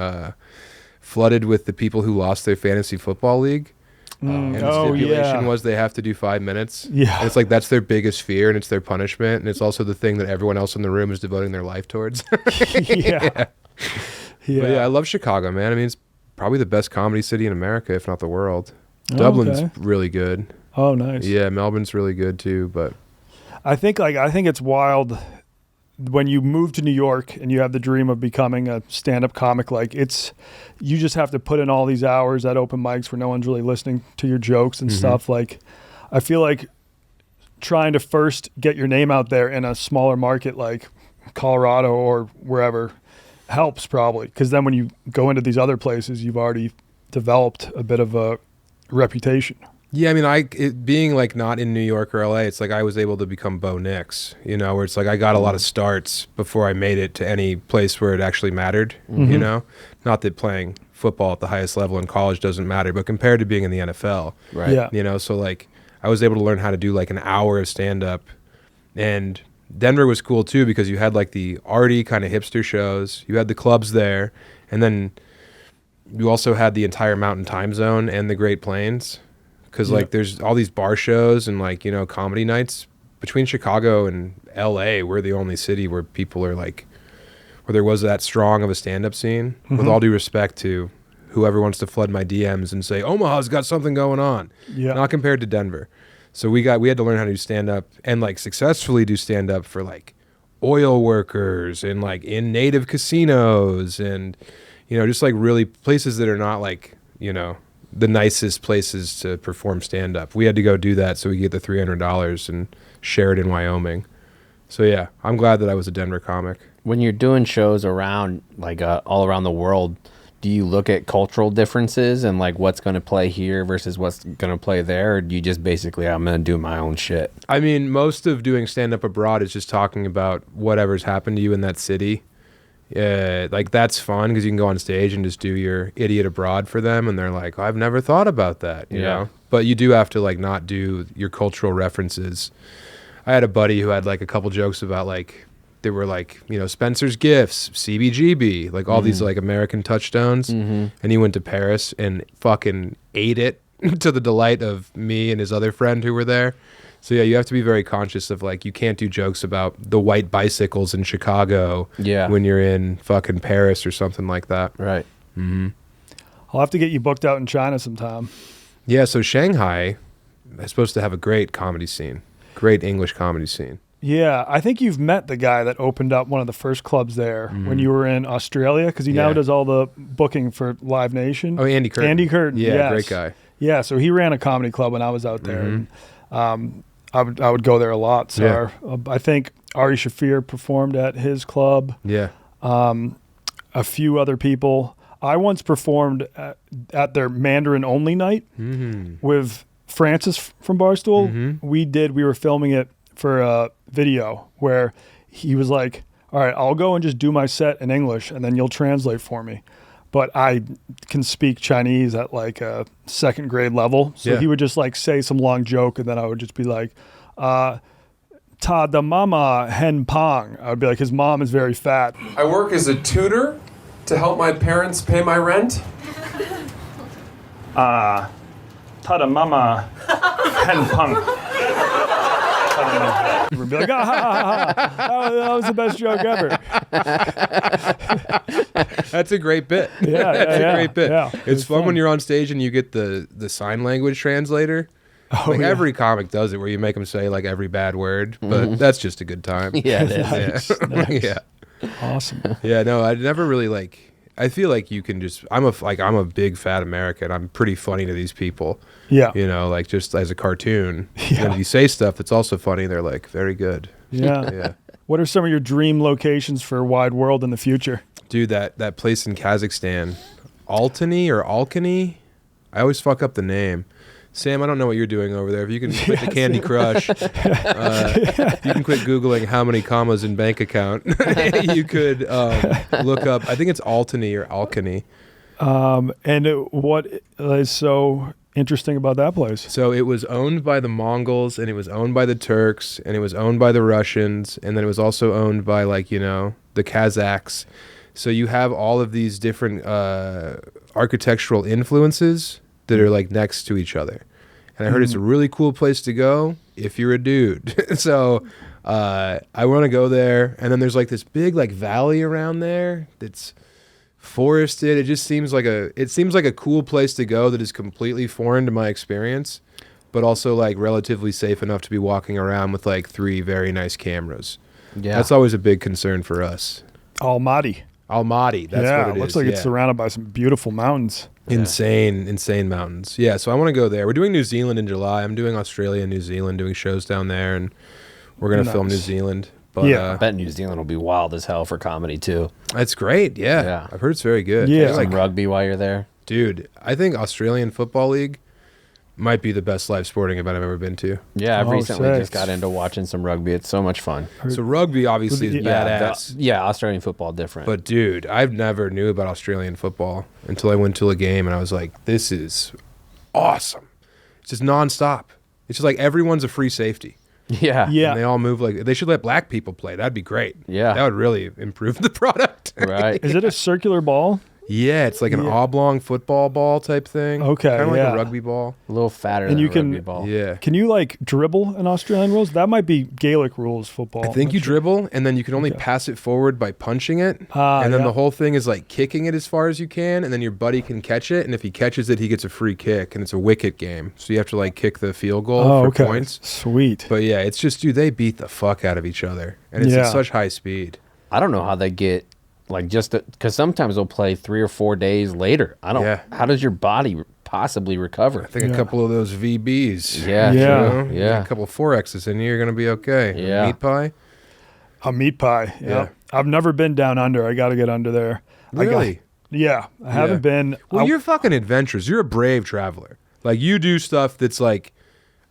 flooded with the people who lost their fantasy football league. And the stipulation was they have to do 5 minutes. Yeah. And it's like that's their biggest fear and it's their punishment. And it's also the thing that everyone else in the room is devoting their life towards. Yeah. But yeah, I love Chicago, man. I mean, it's probably the best comedy city in America, if not the world. Oh, Dublin's okay. really good. Oh, nice. Yeah, Melbourne's really good too. But I think it's wild when you move to New York and you have the dream of becoming a stand-up comic. Like you just have to put in all these hours at open mics where no one's really listening to your jokes and stuff. Like, I feel like trying to first get your name out there in a smaller market like Colorado or wherever helps probably, because then when you go into these other places, you've already developed a bit of a reputation. yeah, I mean, being like not in New York or LA, it's like I was able to become Bo Nix, you know, where it's like I got a lot of starts before I made it to any place where it actually mattered, you know? Not that playing football at the highest level in college doesn't matter, but compared to being in the NFL, Right. Yeah. you know, so like I was able to learn how to do like an hour of stand-up. And Denver was cool too because you had like the arty kind of hipster shows, you had the clubs there, and then you also had the entire mountain time zone and the Great Plains. Because like there's all these bar shows and like, you know, comedy nights. Between Chicago and LA, we're the only city where people are like, where there was that strong of a stand-up scene. With all due respect to whoever wants to flood my DMs and say Omaha's got something going on. Yeah. Not compared to Denver. So we had to learn how to do stand up and like successfully do stand up for like oil workers and like in native casinos and just like really places that are not like the nicest places to perform stand up. We had to go do that so we get the $300 and share it in Wyoming. So yeah, I'm glad that I was a Denver comic. When you're doing shows around like all around the world, do you look at cultural differences and like what's going to play here versus what's going to play there, or do you just basically I'm going to do my own shit? I mean, most of doing stand up abroad is just talking about whatever's happened to you in that city. Like that's fun because you can go on stage and just do your idiot abroad for them, and they're like, I've never thought about that, you know. But you do have to like not do your cultural references. I had a buddy who had like a couple jokes about like they were like Spencer's Gifts, CBGB, like all these like American touchstones, and he went to Paris and fucking ate it to the delight of me and his other friend who were there. So yeah, you have to be very conscious of like you can't do jokes about the white bicycles in Chicago when you're in fucking Paris or something like that. Right. I'll have to get you booked out in China sometime. Yeah, so Shanghai is supposed to have a great comedy scene, great English comedy scene. Yeah, I think you've met the guy that opened up one of the first clubs there when you were in Australia, because he now does all the booking for Live Nation. Oh, Andy Curtin. Andy Curtin, yeah, yes. great guy. Yeah, so he ran a comedy club when I was out there. And, I would go there a lot. So I think Ari Shaffir performed at his club. Yeah. A few other people. I once performed at their Mandarin only night with Francis from Barstool. We were filming it for a video where he was like, all right, I'll go and just do my set in English and then you'll translate for me. But I can speak Chinese at like a second grade level. So he would just like say some long joke and then I would just be like, ta da mama hen pong. I would be like, his mom is very fat. I work as a tutor to help my parents pay my rent. Ta da mama hen pong. We'd be like, ah, ha, ha, ha. That was the best joke ever. That's a great bit. That's a great bit. Yeah, it's fun when you're on stage and you get the sign language translator. Every comic does it where you make them say like every bad word, but that's just a good time. Yeah, it is. Nice. Yeah. Awesome. Yeah, no, I never really like. I feel like you can just. I'm a big fat American. I'm pretty funny to these people. Yeah. Like just as a cartoon. Yeah. And if you say stuff that's also funny, they're like, very good. Yeah. Yeah. What are some of your dream locations for Wide World in the future? Dude, that place in Kazakhstan, Alkany. I always fuck up the name. Sam, I don't know what you're doing over there. If you can quit the Candy Crush, you can quit Googling how many commas in bank account. You could look up, I think it's Altany or Alkany. And what is so interesting about that place? So it was owned by the Mongols, and it was owned by the Turks, and it was owned by the Russians, and then it was also owned by the Kazakhs. So you have all of these different architectural influences that are like next to each other. And I heard it's a really cool place to go if you're a dude. So I want to go there. And then there's like this big like valley around there that's forested. It just seems like a cool place to go that is completely foreign to my experience, but also like relatively safe enough to be walking around with like 3 very nice cameras. Yeah. That's always a big concern for us. Almaty. That's what it is. Looks like it's surrounded by some beautiful mountains. Insane mountains. Yeah, so I want to go there. We're doing New Zealand in July. I'm doing Australia and New Zealand, doing shows down there, and we're going to film New Zealand. But, I bet New Zealand will be wild as hell for comedy, too. That's great, yeah. I've heard it's very good. Yeah. Some rugby while you're there. Dude, I think Australian Football League might be the best live sporting event I've ever been to. Yeah, I've recently just got into watching some rugby. It's so much fun. So rugby obviously is badass. Australian football different. But dude, I've never knew about Australian football until I went to a game and I was like, this is awesome. It's just nonstop. It's just like everyone's a free safety. Yeah. And they all move like they should let black people play. That'd be great. Yeah. That would really improve the product. Right. Is it a circular ball? Yeah, it's like an oblong football ball type thing. Okay, kind of like yeah. a rugby ball. A little fatter And than you a can- rugby ball. Yeah. Can you like dribble in Australian rules? That might be Gaelic rules football. I think Not you sure. dribble, and then you can only Okay. pass it forward by punching it. And then Yeah. the whole thing is like kicking it as far as you can, and then your buddy can catch it. And if he catches it, he gets a free kick, and it's a wicket game. So you have to like kick the field goal Oh, for okay. points. Sweet. But yeah, it's just, dude, they beat the fuck out of each other, and it's Yeah. at such high speed. I don't know how they get like just because sometimes they'll play 3 or 4 days later. I don't. Yeah. How does your body possibly recover? I think Yeah. a couple of those VBs. Yeah. Yeah. You Yeah. a couple of 4Xs in you, you're gonna be okay. Yeah. Meat pie. A meat pie. Yeah. Yeah. I've never been down under. I got to get under there. Really? Yeah. I haven't been. Well, you're fucking adventurous. You're a brave traveler. Like you do stuff that's like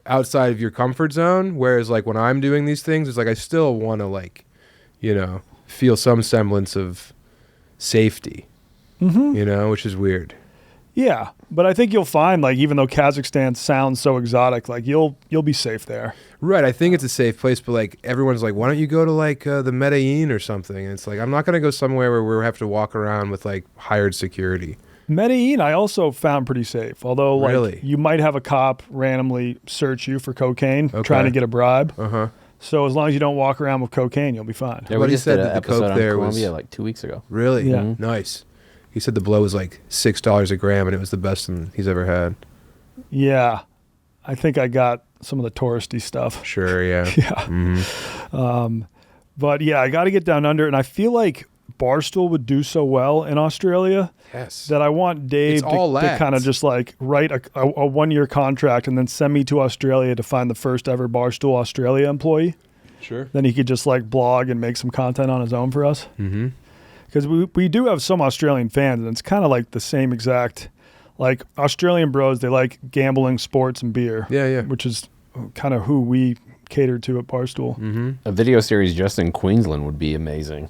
outside of your comfort zone. Whereas like when I'm doing these things, it's like I still want to like, feel some semblance of safety. Which is weird. Yeah, but I think you'll find like even though Kazakhstan sounds so exotic, like you'll be safe there. Right. I think it's a safe place, but like everyone's like, why don't you go to like the Medellin or something? And it's like I'm not gonna go somewhere where we have to walk around with like hired security. Medellin, I also found pretty safe. Although, like, Really? you might have a cop randomly search you for cocaine, Okay. trying to get a bribe. Uh-huh. So as long as you don't walk around with cocaine, you'll be fine. Yeah, Buddy we just said did an that the episode coke on there was- Colombia like 2 weeks ago. Really? Yeah. Nice. He said the blow was like $6 a gram, and it was the best he's ever had. Yeah, I think I got some of the touristy stuff. Sure. Yeah. Yeah. But yeah, I got to get down under, and I feel like Barstool would do so well in Australia Yes. that I want Dave It's all to kind of lads. just like write a 1-year contract and then send me to Australia to find the first ever Barstool Australia employee. Sure. Then he could just like blog and make some content on his own for us. Mm-hmm. Because we do have some Australian fans, and it's kind of like the same exact, like Australian bros, they like gambling, sports, and beer. Yeah, yeah. Which is kind of who we cater to at Barstool. Mm-hmm. A video series just in Queensland would be amazing.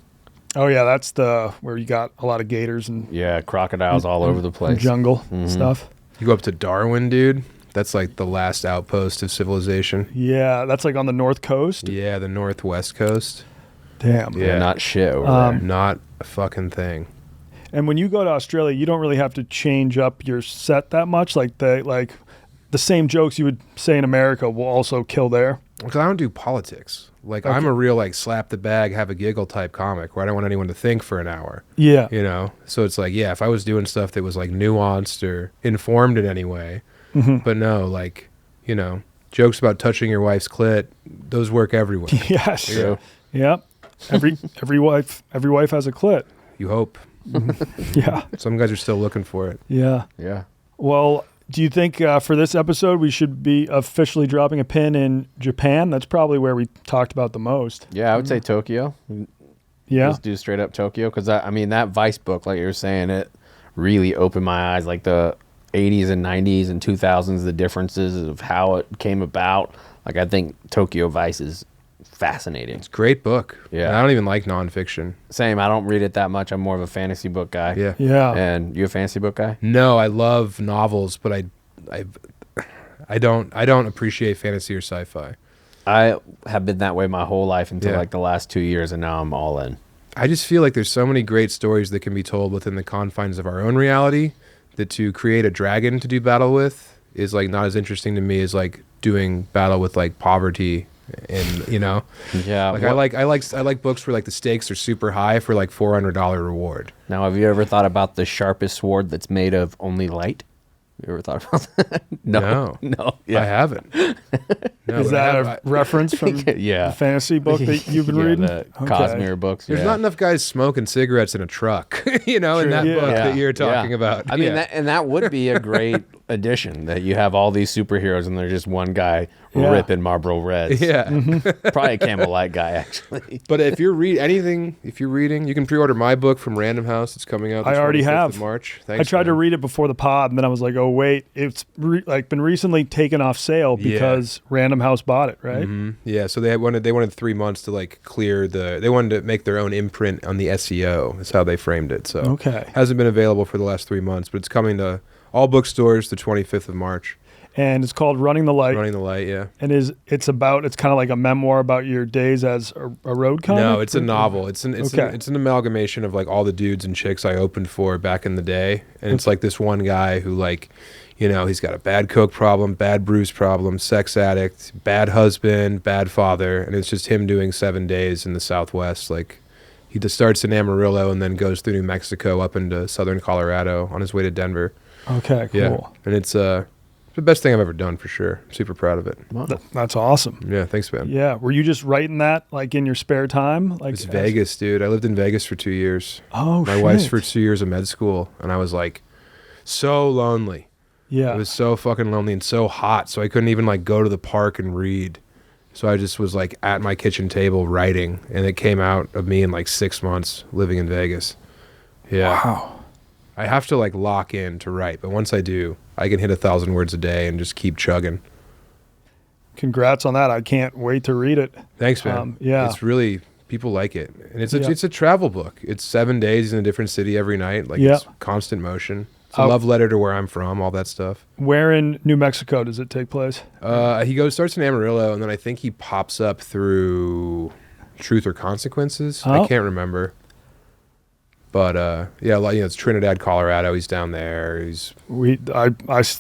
Oh yeah, that's the where you got a lot of gators and Yeah, crocodiles all over the place. jungle stuff. You go up to Darwin, dude. That's like the last outpost of civilization. Yeah, that's like on the north coast. Yeah, the northwest coast. Damn. Yeah. Yeah, not shit over there. Not a fucking thing. And when you go to Australia, you don't really have to change up your set that much. Like the same jokes you would say in America will also kill there. Because I don't do politics. Like I'm a real like slap the bag, have a giggle type comic where I don't want anyone to think for an hour. Yeah. So it's like, yeah, if I was doing stuff that was like nuanced or informed in any way, but no, like, jokes about touching your wife's clit, those work everywhere. Yes. True. Yep. Every wife has a clit. You hope. Yeah. Some guys are still looking for it. Yeah. Yeah. Well, do you think for this episode we should be officially dropping a pin in Japan? That's probably where we talked about the most. Yeah, I would say Tokyo. Yeah. Let's do straight up Tokyo because I mean that Vice book, like you were saying, it really opened my eyes. Like the 80s and 90s and 2000s, the differences of how it came about. Like I think Tokyo Vice is fascinating. It's a great book. Yeah. And I don't even like nonfiction. Same. I don't read it that much. I'm more of a fantasy book guy. Yeah. Yeah. And you a fantasy book guy? No, I love novels, but I don't appreciate fantasy or sci-fi. I have been that way my whole life until Yeah. like the last 2 years, and now I'm all in. I just feel like there's so many great stories that can be told within the confines of our own reality that to create a dragon to do battle with is like not as interesting to me as like doing battle with like poverty and Yeah. like what- I like books where like the stakes are super high for like $400 reward. Now, have you ever thought about the sharpest sword that's made of only light? You ever thought about that? No. No. I haven't. No, Is but I that have- a reference from Yeah. the fantasy book that you've been Yeah, reading? the Cosmere books. There's yeah. not enough guys smoking cigarettes in a truck, in that Yeah. book Yeah. that you're talking Yeah. about. I mean, Yeah. that would be a great addition that you have all these superheroes and there's just one guy Yeah. ripping Marlboro Reds. Yeah. Probably a Camel Light guy, actually. But if you're reading, you can pre-order my book from Random House. It's coming out. The I already 25th have. of March. I Thanks, tried to man. read it before the pod, and then I was like, "Oh wait, it's been recently taken off sale Yeah. because Random House bought it, right?" Yeah, so they wanted 3 months to like clear they wanted to make their own imprint on the SEO. That's how they framed it. So Okay. hasn't been available for the last 3 months, but it's coming to all bookstores the 25th of March. and it's called Running the Light. Running the Light, yeah. And it's kind of like a memoir about your days as a road comic? No, it's a novel. It's Okay. it's an amalgamation of like all the dudes and chicks I opened for back in the day. And it's like this one guy who like, you know, he's got a bad coke problem, bad bruise problem, sex addict, bad husband, bad father, and it's just him doing 7 days in the Southwest. Like he just starts in Amarillo and then goes through New Mexico up into southern Colorado on his way to Denver. Okay, cool. Yeah. And it's the best thing I've ever done for sure. I'm super proud of it. That's awesome. Yeah, thanks, man. Yeah. Were you just writing that like in your spare time? Like It's Vegas, dude. I lived in Vegas for 2 years. Oh, My wife's for 2 years of med school, and I was like so lonely. Yeah. It was so fucking lonely and so hot, so I couldn't even like go to the park and read. So I just was like at my kitchen table writing, and it came out of me in like 6 months living in Vegas. Yeah. Wow. I have to like lock in to write, but once I do, I can hit 1,000 words a day and just keep chugging. Congrats on that. I can't wait to read it. Thanks, man. Yeah. It's really, people like it. And it's Yeah. it's a travel book. It's 7 days in a different city every night. Like Yeah. it's constant motion. It's a love letter to where I'm from, all that stuff. Where in New Mexico does it take place? He starts in Amarillo, and then I think he pops up through Truth or Consequences. Oh. I can't remember. But yeah, like, you know, it's Trinidad, Colorado. He's down there. I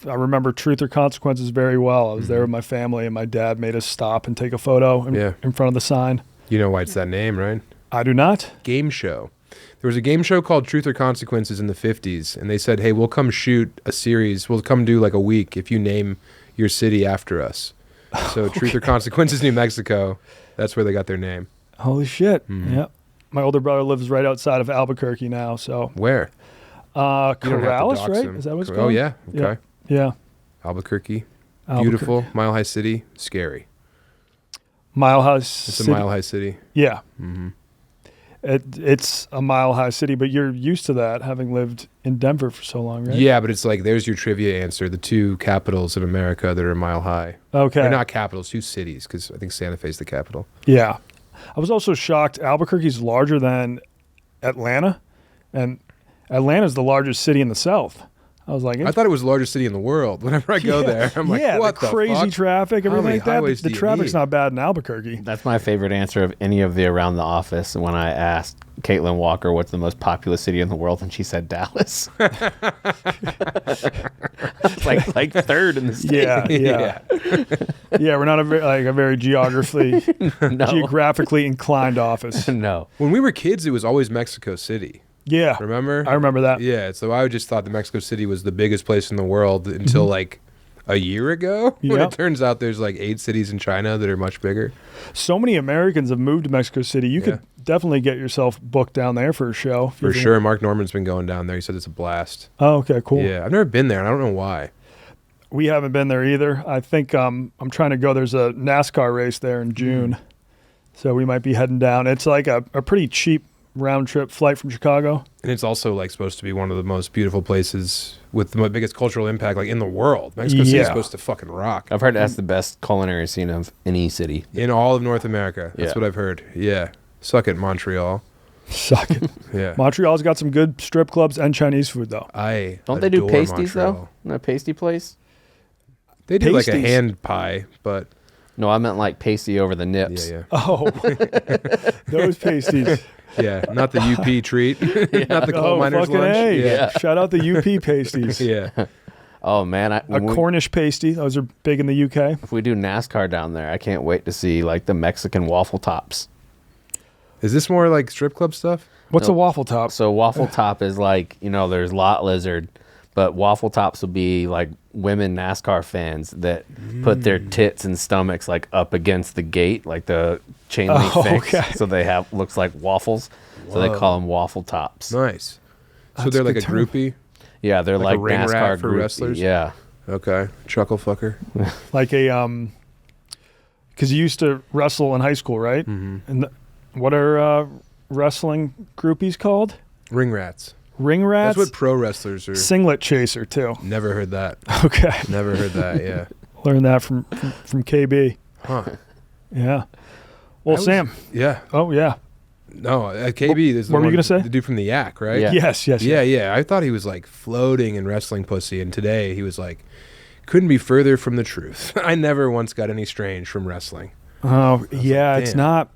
remember Truth or Consequences very well. I was there with my family, and my dad made us stop and take a photo in front of the sign. You know why it's that name, right? I do not. Game show. There was a game show called Truth or Consequences in the 50s, and they said, hey, we'll come shoot a series. We'll come do like a week if you name your city after us. So Truth or Consequences, New Mexico, that's where they got their name. Holy shit. Yep. My older brother lives right outside of Albuquerque now, so. Where? You don't have to Corrals, dox right? him. Is that what it's Oh, called? yeah. Okay. Yeah. Albuquerque. Beautiful. Mile High City. Scary. Mile High City. It's a Mile High City. Yeah. It's a Mile High City, but you're used to that, having lived in Denver for so long, right? Yeah, but it's like, there's your trivia answer. The two capitals in America that are mile high. Okay. They're not capitals, two cities, because I think Santa Fe's the capital. Yeah. I was also shocked. Albuquerque's larger than Atlanta, and Atlanta's the largest city in the South. I was like, I thought it was the largest city in the world. Whenever I go there, I'm like, what the crazy fuck? traffic, How everything many like that. highways The do you traffic's need? not bad in Albuquerque. That's my favorite answer of any of the Around the Office when I asked Caitlin Walker what's the most populous city in the world, and she said Dallas. It's like third in the state. Yeah. Yeah, we're not a very geographically inclined office. No. When we were kids, it was always Mexico City. Yeah. Remember? I remember that. Yeah, so I just thought that Mexico City was the biggest place in the world until like a year ago, when Yep. it turns out there's like 8 cities in China that are much bigger. So many Americans have moved to Mexico City. You could definitely get yourself booked down there for a show. For sure. Mark Norman's been going down there. He said it's a blast. Oh, okay, cool. Yeah, I've never been there, and I don't know why. We haven't been there either. I think I'm trying to go. There's a NASCAR race there in June, so we might be heading down. It's like a pretty cheap round trip flight from Chicago. And it's also like supposed to be one of the most beautiful places with the biggest cultural impact like in the world. Mexico City is supposed to fucking rock. I've heard that's the best culinary scene of any city. In all of North America. That's Yeah. what I've heard. Yeah. Suck it, Montreal. Suck it. Yeah. Montreal's got some good strip clubs and Chinese food though. Don't they do adore pasties Montreal. though? In a pasty place? They do like a Pasties. hand pie, but No, I meant like pasty over the nips. yeah. Oh, those pasties. Yeah, not the UP treat, not the coal miner's fucking lunch. A. Yeah. Shout out the UP pasties. Yeah. Oh man, A when we- Cornish pasty. Those are big in the UK. if we do NASCAR down there, I can't wait to see like the Mexican waffle tops. Is this more like strip club stuff? What's No. a waffle top? So waffle top is like, there's lot lizard, but waffle tops will be like women NASCAR fans that put their tits and stomachs like up against the gate, like the chain link fence. okay. So they have looks like waffles. So they call them waffle tops. Nice. So That's they're a like a good term. groupie? Yeah, they're Like like, a ring rat NASCAR for groupie. wrestlers? Yeah. Okay. Chuckle fucker. Like a because you used to wrestle in high school, right? Mm-hmm. And what are wrestling groupies called? Ring rats. Ring rats. That's what pro wrestlers are. Singlet chaser too. Never heard that. Okay, Never heard that, yeah. learned that from KB. Huh. Yeah. Well, I was- Sam. Yeah. Oh yeah. No, KB is the what were you one- gonna say? The dude from the Yak, right? Yeah. Yes. Yeah. I thought he was like floating in wrestling pussy, and today he was like Couldn't be further from the truth. I never once got any strange from wrestling. Oh, yeah, like, it's damn. not.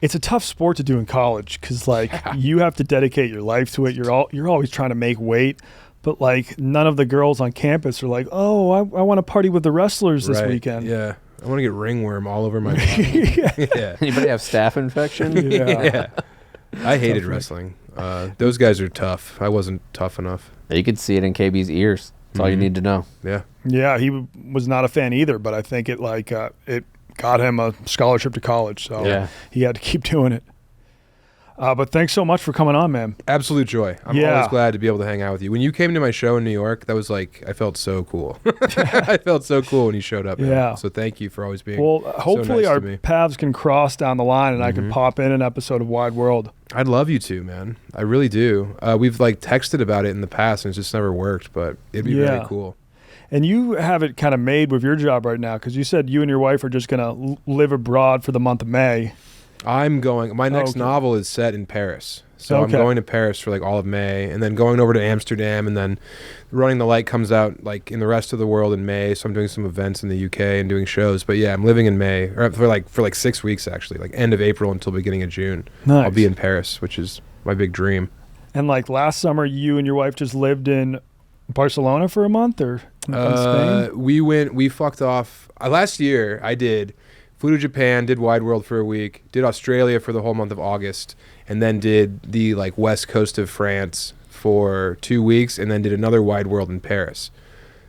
It's a tough sport to do in college because, like, you have to dedicate your life to it. You're always trying to make weight, but like, none of the girls on campus are like, "Oh, I want to party with the wrestlers this Right, weekend." Yeah. I want to get ringworm all over my body. Yeah. Anybody have staph infection? Yeah. I hated Tough, wrestling. Those guys are tough. I wasn't tough enough. You could see it in KB's ears. That's all you need to know. Yeah. Yeah, he was not a fan either, but I think it got him a scholarship to college, so Yeah. he had to keep doing it. But thanks so much for coming on, man. Absolute joy. I'm Yeah. always glad to be able to hang out with you. When you came to my show in New York, that was like, I felt so cool. I felt so cool when you showed up. Man. Yeah. So thank you for always being Well, so hopefully nice our to me. paths can cross down the line, and I can pop in an episode of Wide World. I'd love you to, man. I really do. We've like texted about it in the past and it's just never worked, but it'd be Yeah. very cool. And you have it kind of made with your job right now because you said you and your wife are just going to live abroad for the month of May. I'm going, my next Okay. novel is set in Paris. So Okay. I'm going to Paris for like all of May and then going over to Amsterdam and then Running the Light comes out like in the rest of the world in May. So I'm doing some events in the UK and doing shows. But yeah, I'm living in May or for like 6 weeks actually, like end of April until beginning of June. Nice. I'll be in Paris, which is my big dream. And like last summer, you and your wife just lived in Barcelona for a month or in Spain? We fucked off last year. Flew to Japan, did Wide World for a week, did Australia for the whole month of August, and then did the like west coast of France for 2 weeks, and then did another Wide World in Paris.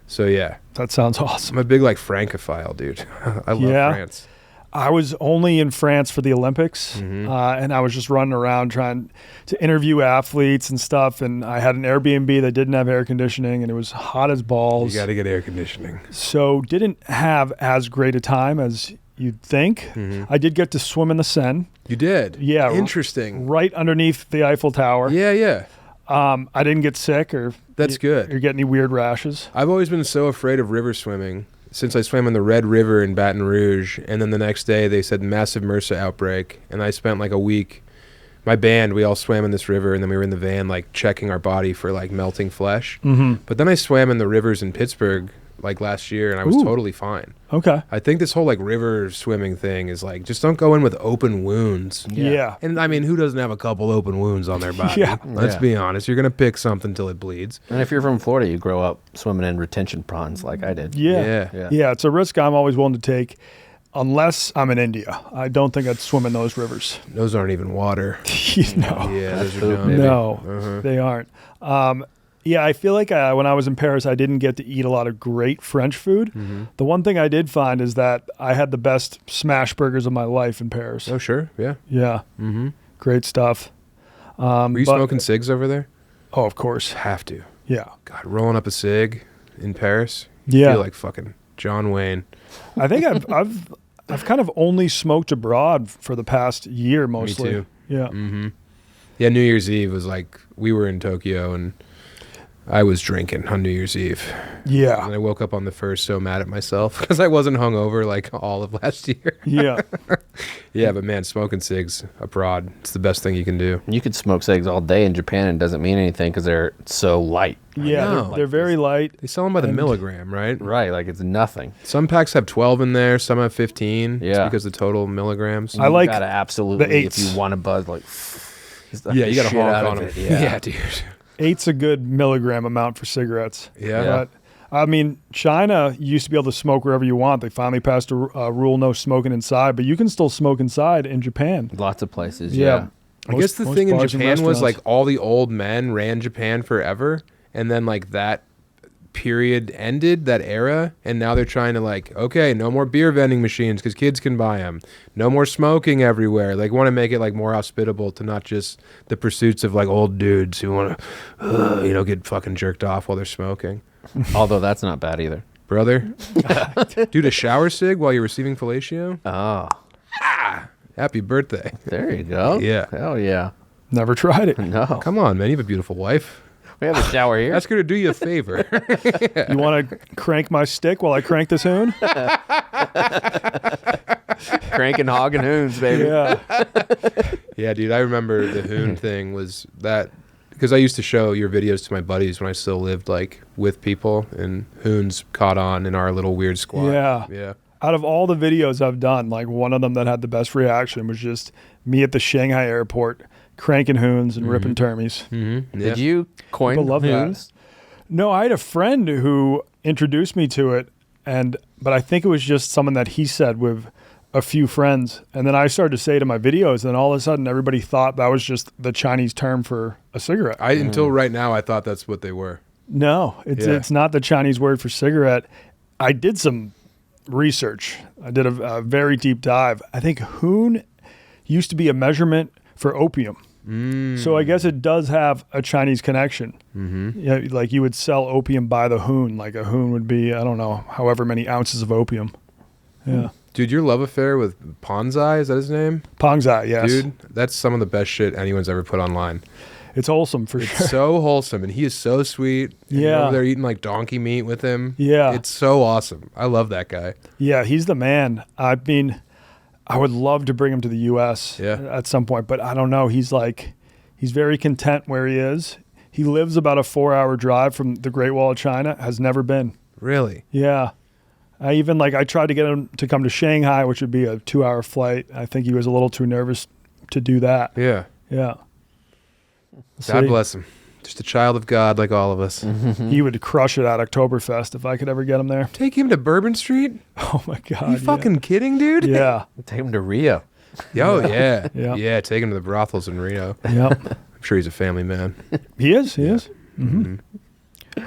So yeah, That sounds awesome. I'm a big like Francophile, dude. I love Yeah. France. I was only in France for the Olympics, Mm-hmm. and I was just running around trying to interview athletes and stuff. And I had an Airbnb that didn't have air conditioning, and it was hot as You balls. got to get air conditioning. So didn't have as great a time as you'd think. Mm-hmm. I did get to swim in the Seine, You did? Yeah. Interesting. right underneath the Eiffel Tower. Yeah. I didn't get sick or That's good. or get any weird rashes. I've always been so afraid of river swimming since I swam in the Red River in Baton Rouge. And then the next day they said massive MRSA outbreak. And I spent like a week, my band, we all swam in this river and then we were in the van like checking our body for like melting flesh. Mm-hmm. But then I swam in the rivers in Pittsburgh like last year and I was Ooh. totally fine. Okay. I think this whole like river swimming thing is like, just don't go in with open wounds. Yeah. And I mean, who doesn't have a couple open wounds on their body? Yeah. Let's Yeah. be honest. You're going to pick something till it bleeds. And if you're from Florida, you grow up swimming in retention ponds like I did. Yeah. Yeah. It's a risk I'm always willing to take unless I'm in India. I don't think I'd swim in those rivers. Those aren't even water. No. Yeah, That's those are poop, dumb. baby. No, they aren't. Yeah, I feel like when I was in Paris, I didn't get to eat a lot of great French food. Mm-hmm. The one thing I did find is that I had the best smash burgers of my life in Paris. Oh, sure. Yeah. Yeah, Mm-hmm. great stuff. Were you but- smoking cigs over there? Oh, of course. Have to. Yeah. God, rolling up a cig in Paris. Yeah. Feel like fucking John Wayne. I think I've kind of only smoked abroad for the past year mostly. too. Yeah. Mm-hmm. Yeah, New Year's Eve was like, we were in Tokyo and I was drinking on New Year's Eve. And Yeah. I woke up on the first so mad at myself because I wasn't hungover like all of last year. Yeah. Yeah, but man, smoking cigs abroad, it's the best thing you can do. You could smoke cigs all day in Japan and it doesn't mean anything because they're so light. Yeah. know. They're very light. They sell them by the And- milligram, right? Right, like it's nothing. Some packs have 12 in there, some have 15. Yeah. Just because the total milligrams. I like You gotta absolutely, the if eights. you want to buzz, like, Yeah, you got to shit honk out on of them. it. Yeah. dude. 8's a good milligram amount for cigarettes. Yeah. But I mean, China used to be able to smoke wherever you want. They finally passed a rule no smoking inside, but you can still smoke inside in Japan. Lots of places. Yeah. Yeah. I guess the Most thing in bars and Japan was restaurants. like all the old men ran Japan forever, and then like that period ended, that era, and now they're trying to like, okay, no more beer vending machines because kids can buy them. No more smoking everywhere. Like, want to make it like more hospitable to not just the pursuits of like old dudes who want to, get fucking jerked off while they're smoking. Although that's not bad either. Brother, dude, a shower cig while you're receiving fellatio. Oh, Happy birthday. there you go. Yeah. Hell yeah. Never tried it. No. Come on, man. You have a beautiful wife. We have a shower here. Ask her to do you a favor. You want to crank my stick while I crank this hoon? Cranking hog and hoons, baby. Yeah. Yeah, dude, I remember the hoon thing was that because I used to show your videos to my buddies when I still lived like with people, and Hoons caught on in our little weird squad. Yeah. Out of all the videos I've done, like one of them that had the best reaction was just me at the Shanghai airport cranking Hoons and ripping termies. Mm-hmm. Yeah. Did you coin People love Hoons? that. No, I had a friend who introduced me to it, but I think it was just someone that he said with a few friends, and then I started to say it in my videos, and all of a sudden everybody thought that was just the Chinese term for a cigarette. Until right now, I thought that's what they were. No, it's not the Chinese word for cigarette. I did some research. I did a very deep dive. I think Hoon used to be a measurement for opium. So I guess it does have a Chinese connection. Yeah, like you would sell opium by the Hoon. Like a Hoon would be, I don't know, however many ounces of opium. Yeah. Dude, your love affair with Ponzai, is that his name? Pongzai, yes. Dude, that's some of the best shit anyone's ever put online. It's wholesome for It's sure. so wholesome, and he is so sweet. And you're Yeah. over there eating like donkey meat with him. Yeah. It's so awesome. I love that guy. Yeah, he's the man. I mean, I would love to bring him to the U.S. At some point, but I don't know. He's very content where he is. He lives about a 4-hour drive from the Great Wall of China, has never been. Really? Yeah. I tried to get him to come to Shanghai, which would be a 2-hour flight. I think he was a little too nervous to do that. Yeah. Yeah. God bless him. Just a child of God like all of us. He would crush it at Oktoberfest if I could ever get him there. Take him to Bourbon Street? Oh my God. Are you fucking kidding, dude? Yeah. Take him to Rio. Oh, yeah. Yeah. Yeah, take him to the brothels in Rio. Yep. I'm sure he's a family man. He is. Mm-hmm.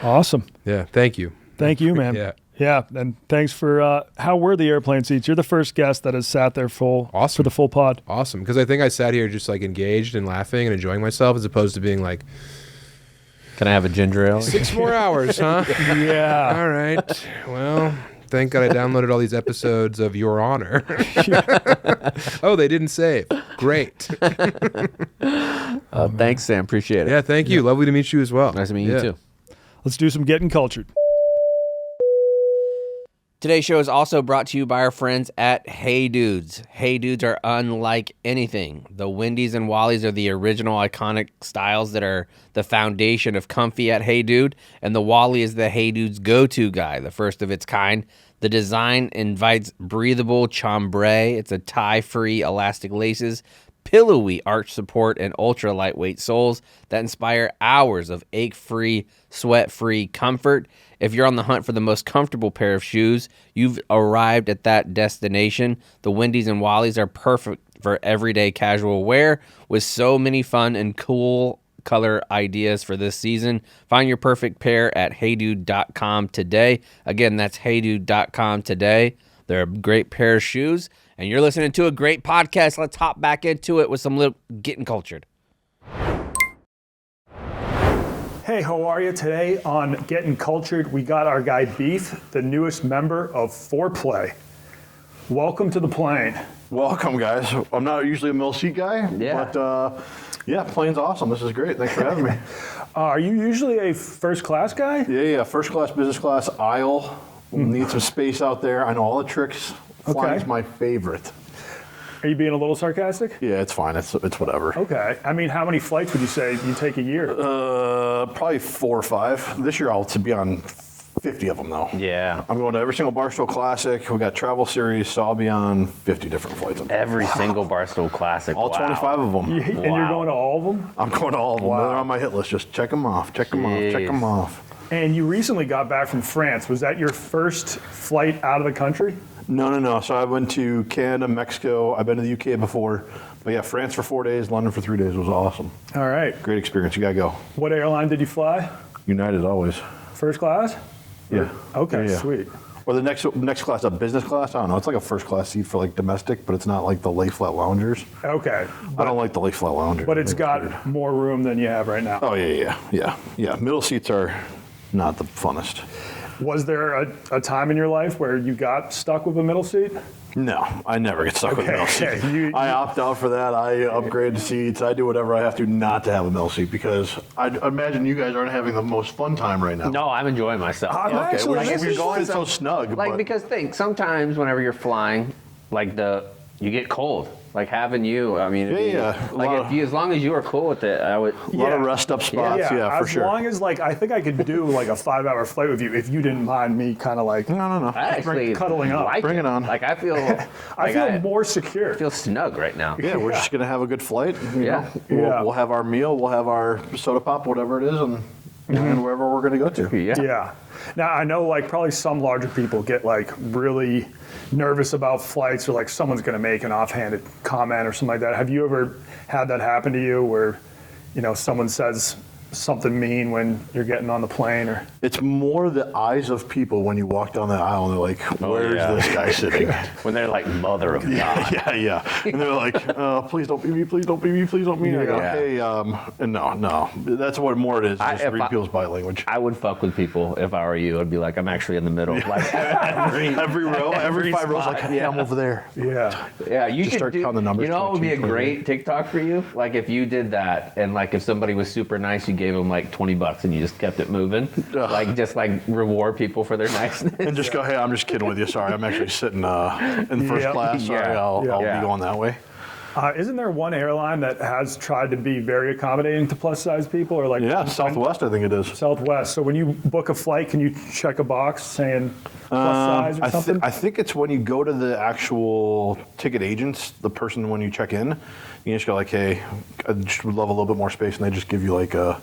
Awesome. Yeah, thank you. Thank you, man. Yeah. Yeah, and thanks for how were the airplane seats? You're the first guest that has sat there full Awesome. for the full pod. Awesome, because I think I sat here just like engaged and laughing and enjoying myself as opposed to being like, Can I have a ginger ale? 6 more hours, huh? Yeah. All right. Well, thank God I downloaded all these episodes of Your Honor. Oh, they didn't save. Great. Thanks, Sam. Appreciate it. Yeah, thank you. Lovely to meet you as well. Nice to meet you too. Let's do some getting cultured. Today's show is also brought to you by our friends at Hey Dudes. Hey Dudes are unlike anything. The Wendy's and Wally's are the original iconic styles that are the foundation of comfy at Hey Dude, and the Wally is the Hey Dude's go-to guy, the first of its kind. The design invites breathable chambray. It's a tie-free elastic laces, pillowy arch support, and ultra lightweight soles that inspire hours of ache-free, sweat-free comfort. If you're on the hunt for the most comfortable pair of shoes, you've arrived at that destination. The Wendy's and Wally's are perfect for everyday casual wear with so many fun and cool color ideas for this season. Find your perfect pair at heydude.com today. Again, that's heydude.com today. They're a great pair of shoes, and you're listening to a great podcast. Let's hop back into it with some little getting cultured. Hey, how are you? Today on Getting Cultured, we got our guy Beef, the newest member of Foreplay. Welcome to the plane. Welcome, guys. I'm not usually a middle seat guy, but plane's awesome. This is great. Thanks for having me. Are you usually a first class guy? Yeah. First class, business class, aisle. Need some space out there. I know all the tricks. Flying's Okay. my favorite. Are you being a little sarcastic? Yeah, it's fine. It's whatever. Okay. I mean, how many flights would you say you take a year? Probably 4 or 5. This year I'll to be on 50 of them though. Yeah. I'm going to every single Barstool Classic. We got travel series, so I'll be on 50 different flights. Every single Barstool Classic. All 25 of them. And you're going to all of them? I'm going to all of them. Wow. They're on my hit list. Just check them off. Check them off. Check them off. And you recently got back from France. Was that your first flight out of the country? No. So I went to Canada, Mexico. I've been to the UK before. But yeah, France for 4 days, London for 3 days. It was awesome. All right. Great experience. You got to go. What airline did you fly? United always. First class? Yeah. Okay, Yeah. sweet. Or the next class, a business class. I don't know. It's like a first class seat for like domestic, but it's not like the lay flat loungers. Okay. I don't like the lay flat loungers. But it's got more room than you have right now. Oh, yeah. Middle seats are not the funnest. Was there a time in your life where you got stuck with a middle seat? No, I never get stuck with a middle seat. Okay, I opt out for that. I upgrade the seats. I do whatever I have to not to have a middle seat because I imagine you guys aren't having the most fun time right now. No, I'm enjoying myself. I'm Okay, actually, we're going so snug. Like, but because think, sometimes whenever you're flying, like you get cold. Like having you, I mean, Yeah. like as long as you are cool with it, I would. A lot of rest up spots, yeah, for as sure. long as like I think I could do like a 5-hour flight with you if you didn't mind me kind of like No. I actually cuddling up. like Bring it on. Like I feel, I feel more secure. feel snug right now. Yeah, we're just gonna have a good flight. You Yeah. know, Yeah. we'll have our meal, we'll have our soda pop, whatever it is, and wherever we're gonna go to. Yeah. Yeah. Now I know like probably some larger people get like really nervous about flights or like someone's going to make an offhanded comment or something like that. Have you ever had that happen to you where, you know, someone says something mean when you're getting on the plane or? It's more the eyes of people when you walk down the aisle and they're like, where's yeah. this guy sitting? When they're like, mother of God. Yeah. And they're like, please don't beat me, please don't beat me, please don't beat me. I go, Yeah. hey, and no. That's what more it is. Just if read I- people's body language. I would fuck with people if I were you. I'd be like, I'm actually in the middle. Like Every row, every 5 rows, like, hey, I'm over there. Yeah. Yeah, you Just could start do. counting the numbers, You know what would be a 22, great TikTok for you? Like if you did that, and like if somebody was super nice, you gave them like $20 and you just kept it moving. Like just like reward people for their niceness. And just go, hey, I'm just kidding with you. Sorry, I'm actually sitting in first Yep. class. Sorry, Yeah. I'll Yeah. be going that way. Isn't there one airline that has tried to be very accommodating to plus size people or like? Yeah, Southwest, I think it is. Southwest. So when you book a flight, can you check a box saying plus size or something? I think it's when you go to the actual ticket agents, the person when you check in, you just go like, hey, I just would love a little bit more space, and they just give you like a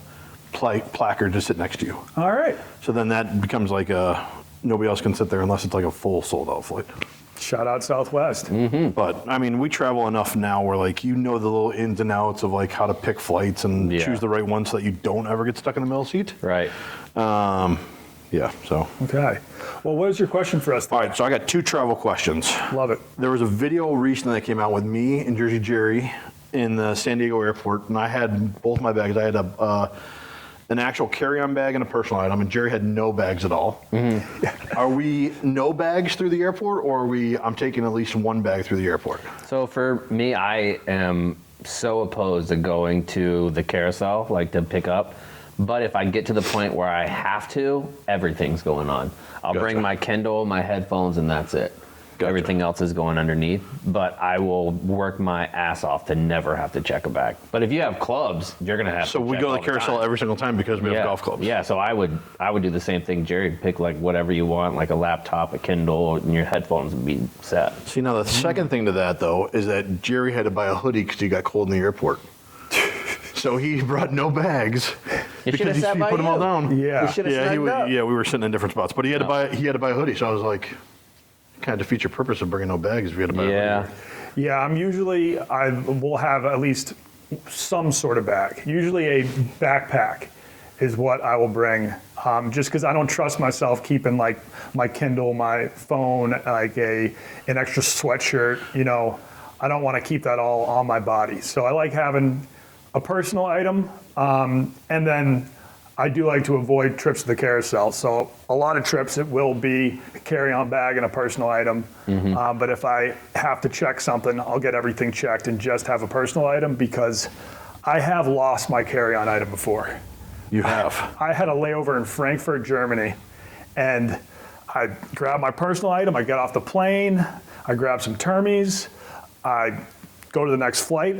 placard to sit next to you. All right. So then that becomes like nobody else can sit there unless it's like a full sold out flight. Shout out Southwest. But I mean, we travel enough now where like you know the little ins and outs of like how to pick flights and Yeah. choose the right one so that you don't ever get stuck in the middle seat. Right. Yeah. So Okay. Well, what is your question for us? all right. So I got 2 travel questions. Love it. There was a video recently that came out with me and Jersey Jerry in the San Diego airport, and I had both my bags. I had an actual carry-on bag and a personal item, and Jerry had no bags at all. Are we no bags through the airport, or I'm taking at least one bag through the airport? So for me, I am so opposed to going to the carousel, like to pick up. But if I get to the point where I have to, everything's going on. I'll Gotcha. bring my Kindle, my headphones, and that's it. Gotcha. Everything else is going underneath. But I will work my ass off to never have to check a bag. But if you have clubs, you're gonna have So to we check go to all the carousel time. every single time because we have golf clubs. Yeah, so I would do the same thing, Jerry. Pick like whatever you want, like a laptop, a Kindle, and your headphones would be set. See, now the second thing to that, though, is that Jerry had to buy a hoodie because he got cold in the airport. So he brought no bags You should because have he sat by put them all you. down. Yeah. You should have Yeah, snugged up. we were sitting in different spots, but he had to buy a hoodie. So I was like, kind of defeats your purpose of bringing no bags if you had to buy a Yeah. hoodie. Yeah, I will have at least some sort of bag. Usually a backpack is what I will bring. Just because I don't trust myself keeping like my Kindle, my phone, like an extra sweatshirt. You know, I don't want to keep that all on my body. So I like having a personal item, and then I do like to avoid trips to the carousel. So a lot of trips it will be a carry-on bag and a personal item. But if I have to check something, I'll get everything checked and just have a personal item because I have lost my carry-on item before. You have. I had a layover in Frankfurt, Germany, and I grabbed my personal item. I got off the plane. I grabbed some termies. I go to the next flight,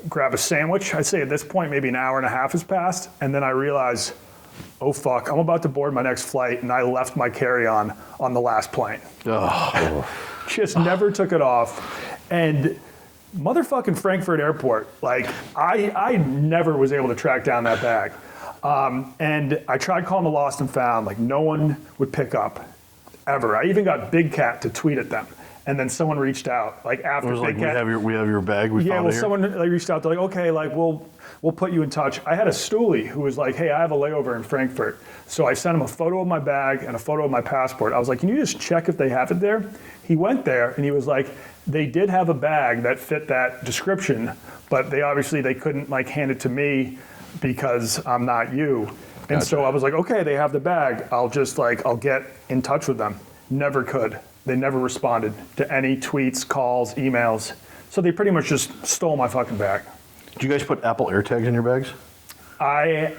grab a sandwich. I'd say at this point, maybe an hour and a half has passed. And then I realize, oh fuck, I'm about to board my next flight. And I left my carry-on on the last plane. Just never took it off. And motherfucking Frankfurt airport, like I never was able to track down that bag. And I tried calling the lost and found, like no one would pick up ever. I even got Big Cat to tweet at them. And then someone reached out, like after It was Big like, Cat. we have your bag. We Yeah, found well, it here. someone like reached out. They're like, okay, like we'll put you in touch. I had a stoolie who was like, hey, I have a layover in Frankfurt. So I sent him a photo of my bag and a photo of my passport. I was like, can you just check if they have it there? He went there and he was like, they did have a bag that fit that description, but they couldn't like hand it to me because I'm not you. And so I was like, okay, they have the bag. I'll get in touch with them. Never could. They never responded to any tweets, calls, emails. So they pretty much just stole my fucking bag. Do you guys put Apple AirTags in your bags? I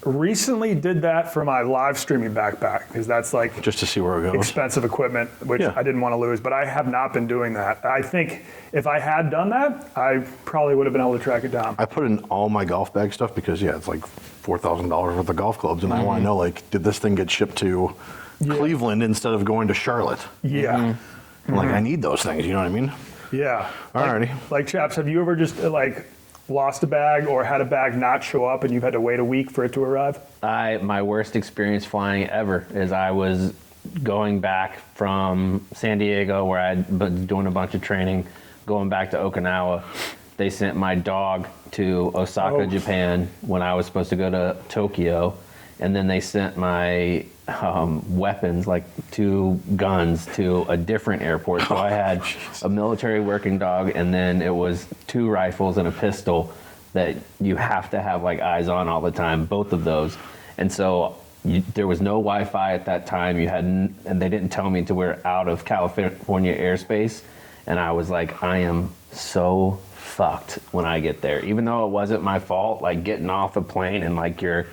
recently did that for my live streaming backpack because that's like Just to see where it goes. expensive equipment, which Yeah. I didn't want to lose. But I have not been doing that. I think if I had done that, I probably would have been able to track it down. I put in all my golf bag stuff because it's like $4,000 worth of golf clubs, and I want to know, like, did this thing get shipped to Cleveland instead of going to Charlotte? Yeah. Like, I need those things. You know what I mean? Yeah. Alrighty. Like, chaps, have you ever just like lost a bag or had a bag not show up and you've had to wait a week for it to arrive? My worst experience flying ever is I was going back from San Diego where I'd been doing a bunch of training, going back to Okinawa. They sent my dog to Osaka, Japan when I was supposed to go to Tokyo. And then they sent my weapons, like 2 guns, to a different airport. So I had a military working dog, and then it was 2 rifles and a pistol that you have to have like eyes on all the time, both of those. And so there was no Wi-Fi at that time. And they didn't tell me until we were out of California airspace. And I was like, I am so fucked when I get there. Even though it wasn't my fault, like getting off the plane and like your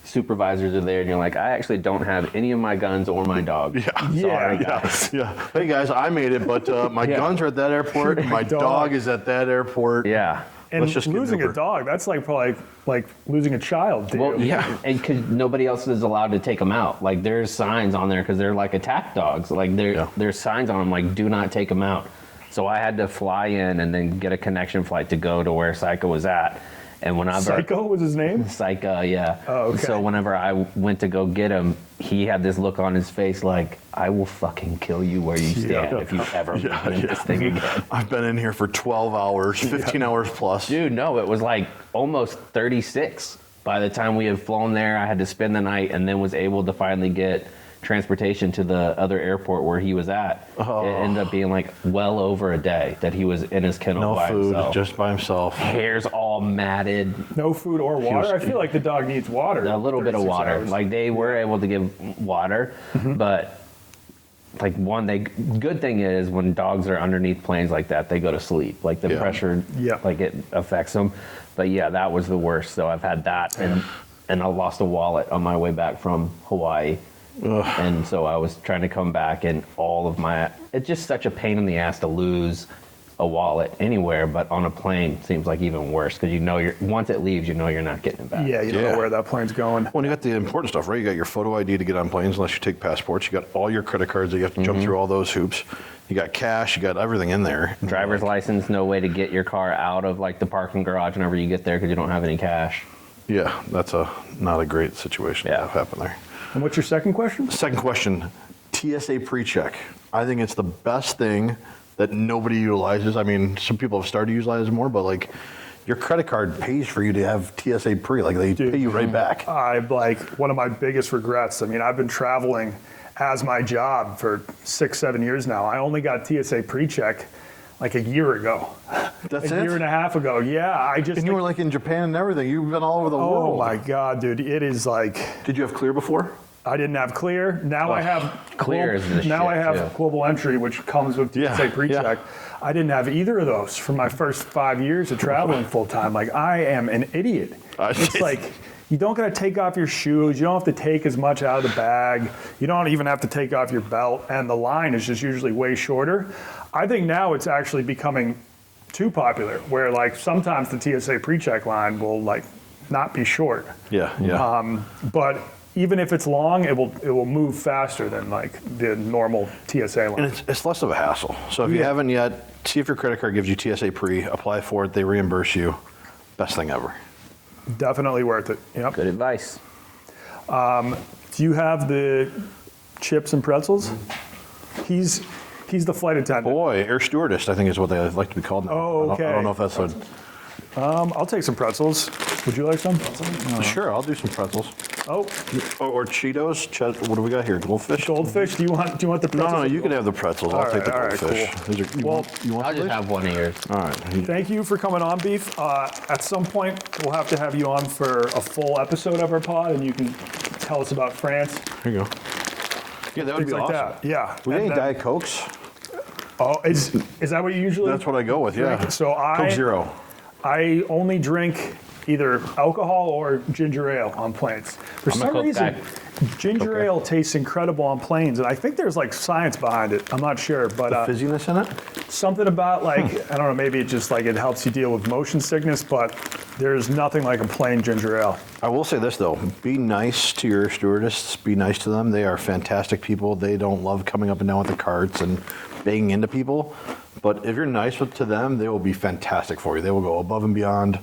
supervisors are there and you're like, I actually don't have any of my guns or my dog. Sorry, guys. Yeah. Hey, guys, I made it, but my guns are at that airport, and my dog is at that airport. Yeah. And Let's just get losing Uber. a dog, that's like probably like losing a child. To Well, you. yeah, and because nobody else is allowed to take them out. Like there's signs on there because they're like attack dogs. Like there's signs on them like do not take them out. So I had to fly in and then get a connection flight to go to where Psycho was at. And whenever Psycho was his name? Psycho, yeah. Oh, okay. So whenever I went to go get him, he had this look on his face like, I will fucking kill you where you stand if you ever move in this thing again. I've been in here for 12 hours, 15 hours plus. Dude, no, it was like almost 36. By the time we had flown there, I had to spend the night and then was able to finally get transportation to the other airport where he was at. It ended up being like well over a day that he was in his kennel No by food, himself. just by himself. Hair's all matted. No food or water? I feel like the dog needs water. A little bit of 36 water. hours. Like they were able to give water, but like good thing is when dogs are underneath planes like that, they go to sleep. Like the pressure, like it affects them. But yeah, that was the worst. So I've had that, and I lost a wallet on my way back from Hawaii. And so I was trying to come back, and it's just such a pain in the ass to lose a wallet anywhere, but on a plane seems like even worse because once it leaves, you're not getting it back. Yeah, you don't know where that plane's going. Well, you got the important stuff, right? You got your photo ID to get on planes unless you take passports. You got all your credit cards that you have to jump through all those hoops. You got cash, you got everything in there. Driver's license, no way to get your car out of like the parking garage whenever you get there because you don't have any cash. Yeah, that's not a great situation to have happen there. And what's your second question? Second question, TSA pre-check. I think it's the best thing that nobody utilizes. I mean, some people have started to utilize it more, but like your credit card pays for you to have TSA pre, like they pay you right back. One of my biggest regrets. I mean, I've been traveling as my job for 6-7 years now. I only got TSA pre-check like a year ago. That's a year and a half ago. Yeah, And you were like in Japan and everything. You've been all over the world. Oh my God, dude! It is like. Did you have Clear before? I didn't have Clear. Now I have Clear is the Now shit, I have too. Global Entry, which comes with TSA pre-check. I didn't have either of those for my first 5 years of traveling full time. Like I am an idiot. It's like you don't got to take off your shoes. You don't have to take as much out of the bag. You don't even have to take off your belt, and the line is just usually way shorter. I think now it's actually becoming too popular, where like sometimes the TSA pre-check line will like not be short. But even if it's long, it will move faster than like the normal TSA line. And it's less of a hassle. So if you haven't yet, see if your credit card gives you TSA pre, apply for it, they reimburse you. Best thing ever. Definitely worth it. Yep. Good advice. Do you have the chips and pretzels? He's the flight attendant. Boy, air stewardess, I think is what they like to be called now. Oh, okay. I don't know if that's what. I'll take some pretzels. Would you like some? Sure, I'll do some pretzels. Oh, Or Cheetos. What do we got here? Goldfish? goldfish. Do you want the pretzels? No, you can have the pretzels. I'll take the all right, goldfish. cool. These are- you Well, want, you want I'll just these? have one of yours. All right. Thank you for coming on, Beef. At some point, we'll have to have you on for a full episode of our pod, and you can tell us about France, Here you go. Yeah, that would things be like awesome. that. Yeah. We got And any then- Diet Cokes? Oh, is that what you usually? That's what I go with, yeah. drink? So Coke Zero. I only drink either alcohol or ginger ale on planes. For I'm a some Coke reason, guy. ginger ale tastes incredible on planes, and I think there's like science behind it. I'm not sure, but Fizziness in it? something about like I don't know, maybe it just like it helps you deal with motion sickness, but there's nothing like a plain ginger ale. I will say this though, be nice to your stewardess, be nice to them. They are fantastic people. They don't love coming up and down with the carts and banging into people. But if you're nice to them, they will be fantastic for you. They will go above and beyond.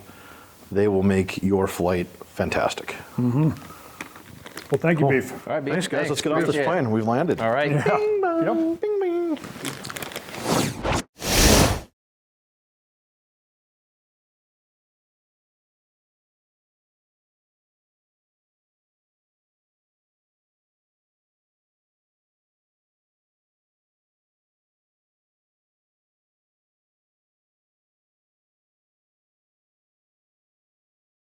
They will make your flight fantastic. Well, thank you, Beef. All right, Beef. Thanks guys, let's get off this Appreciate it. plane. We've landed. All right. Yeah. Yep. Bing,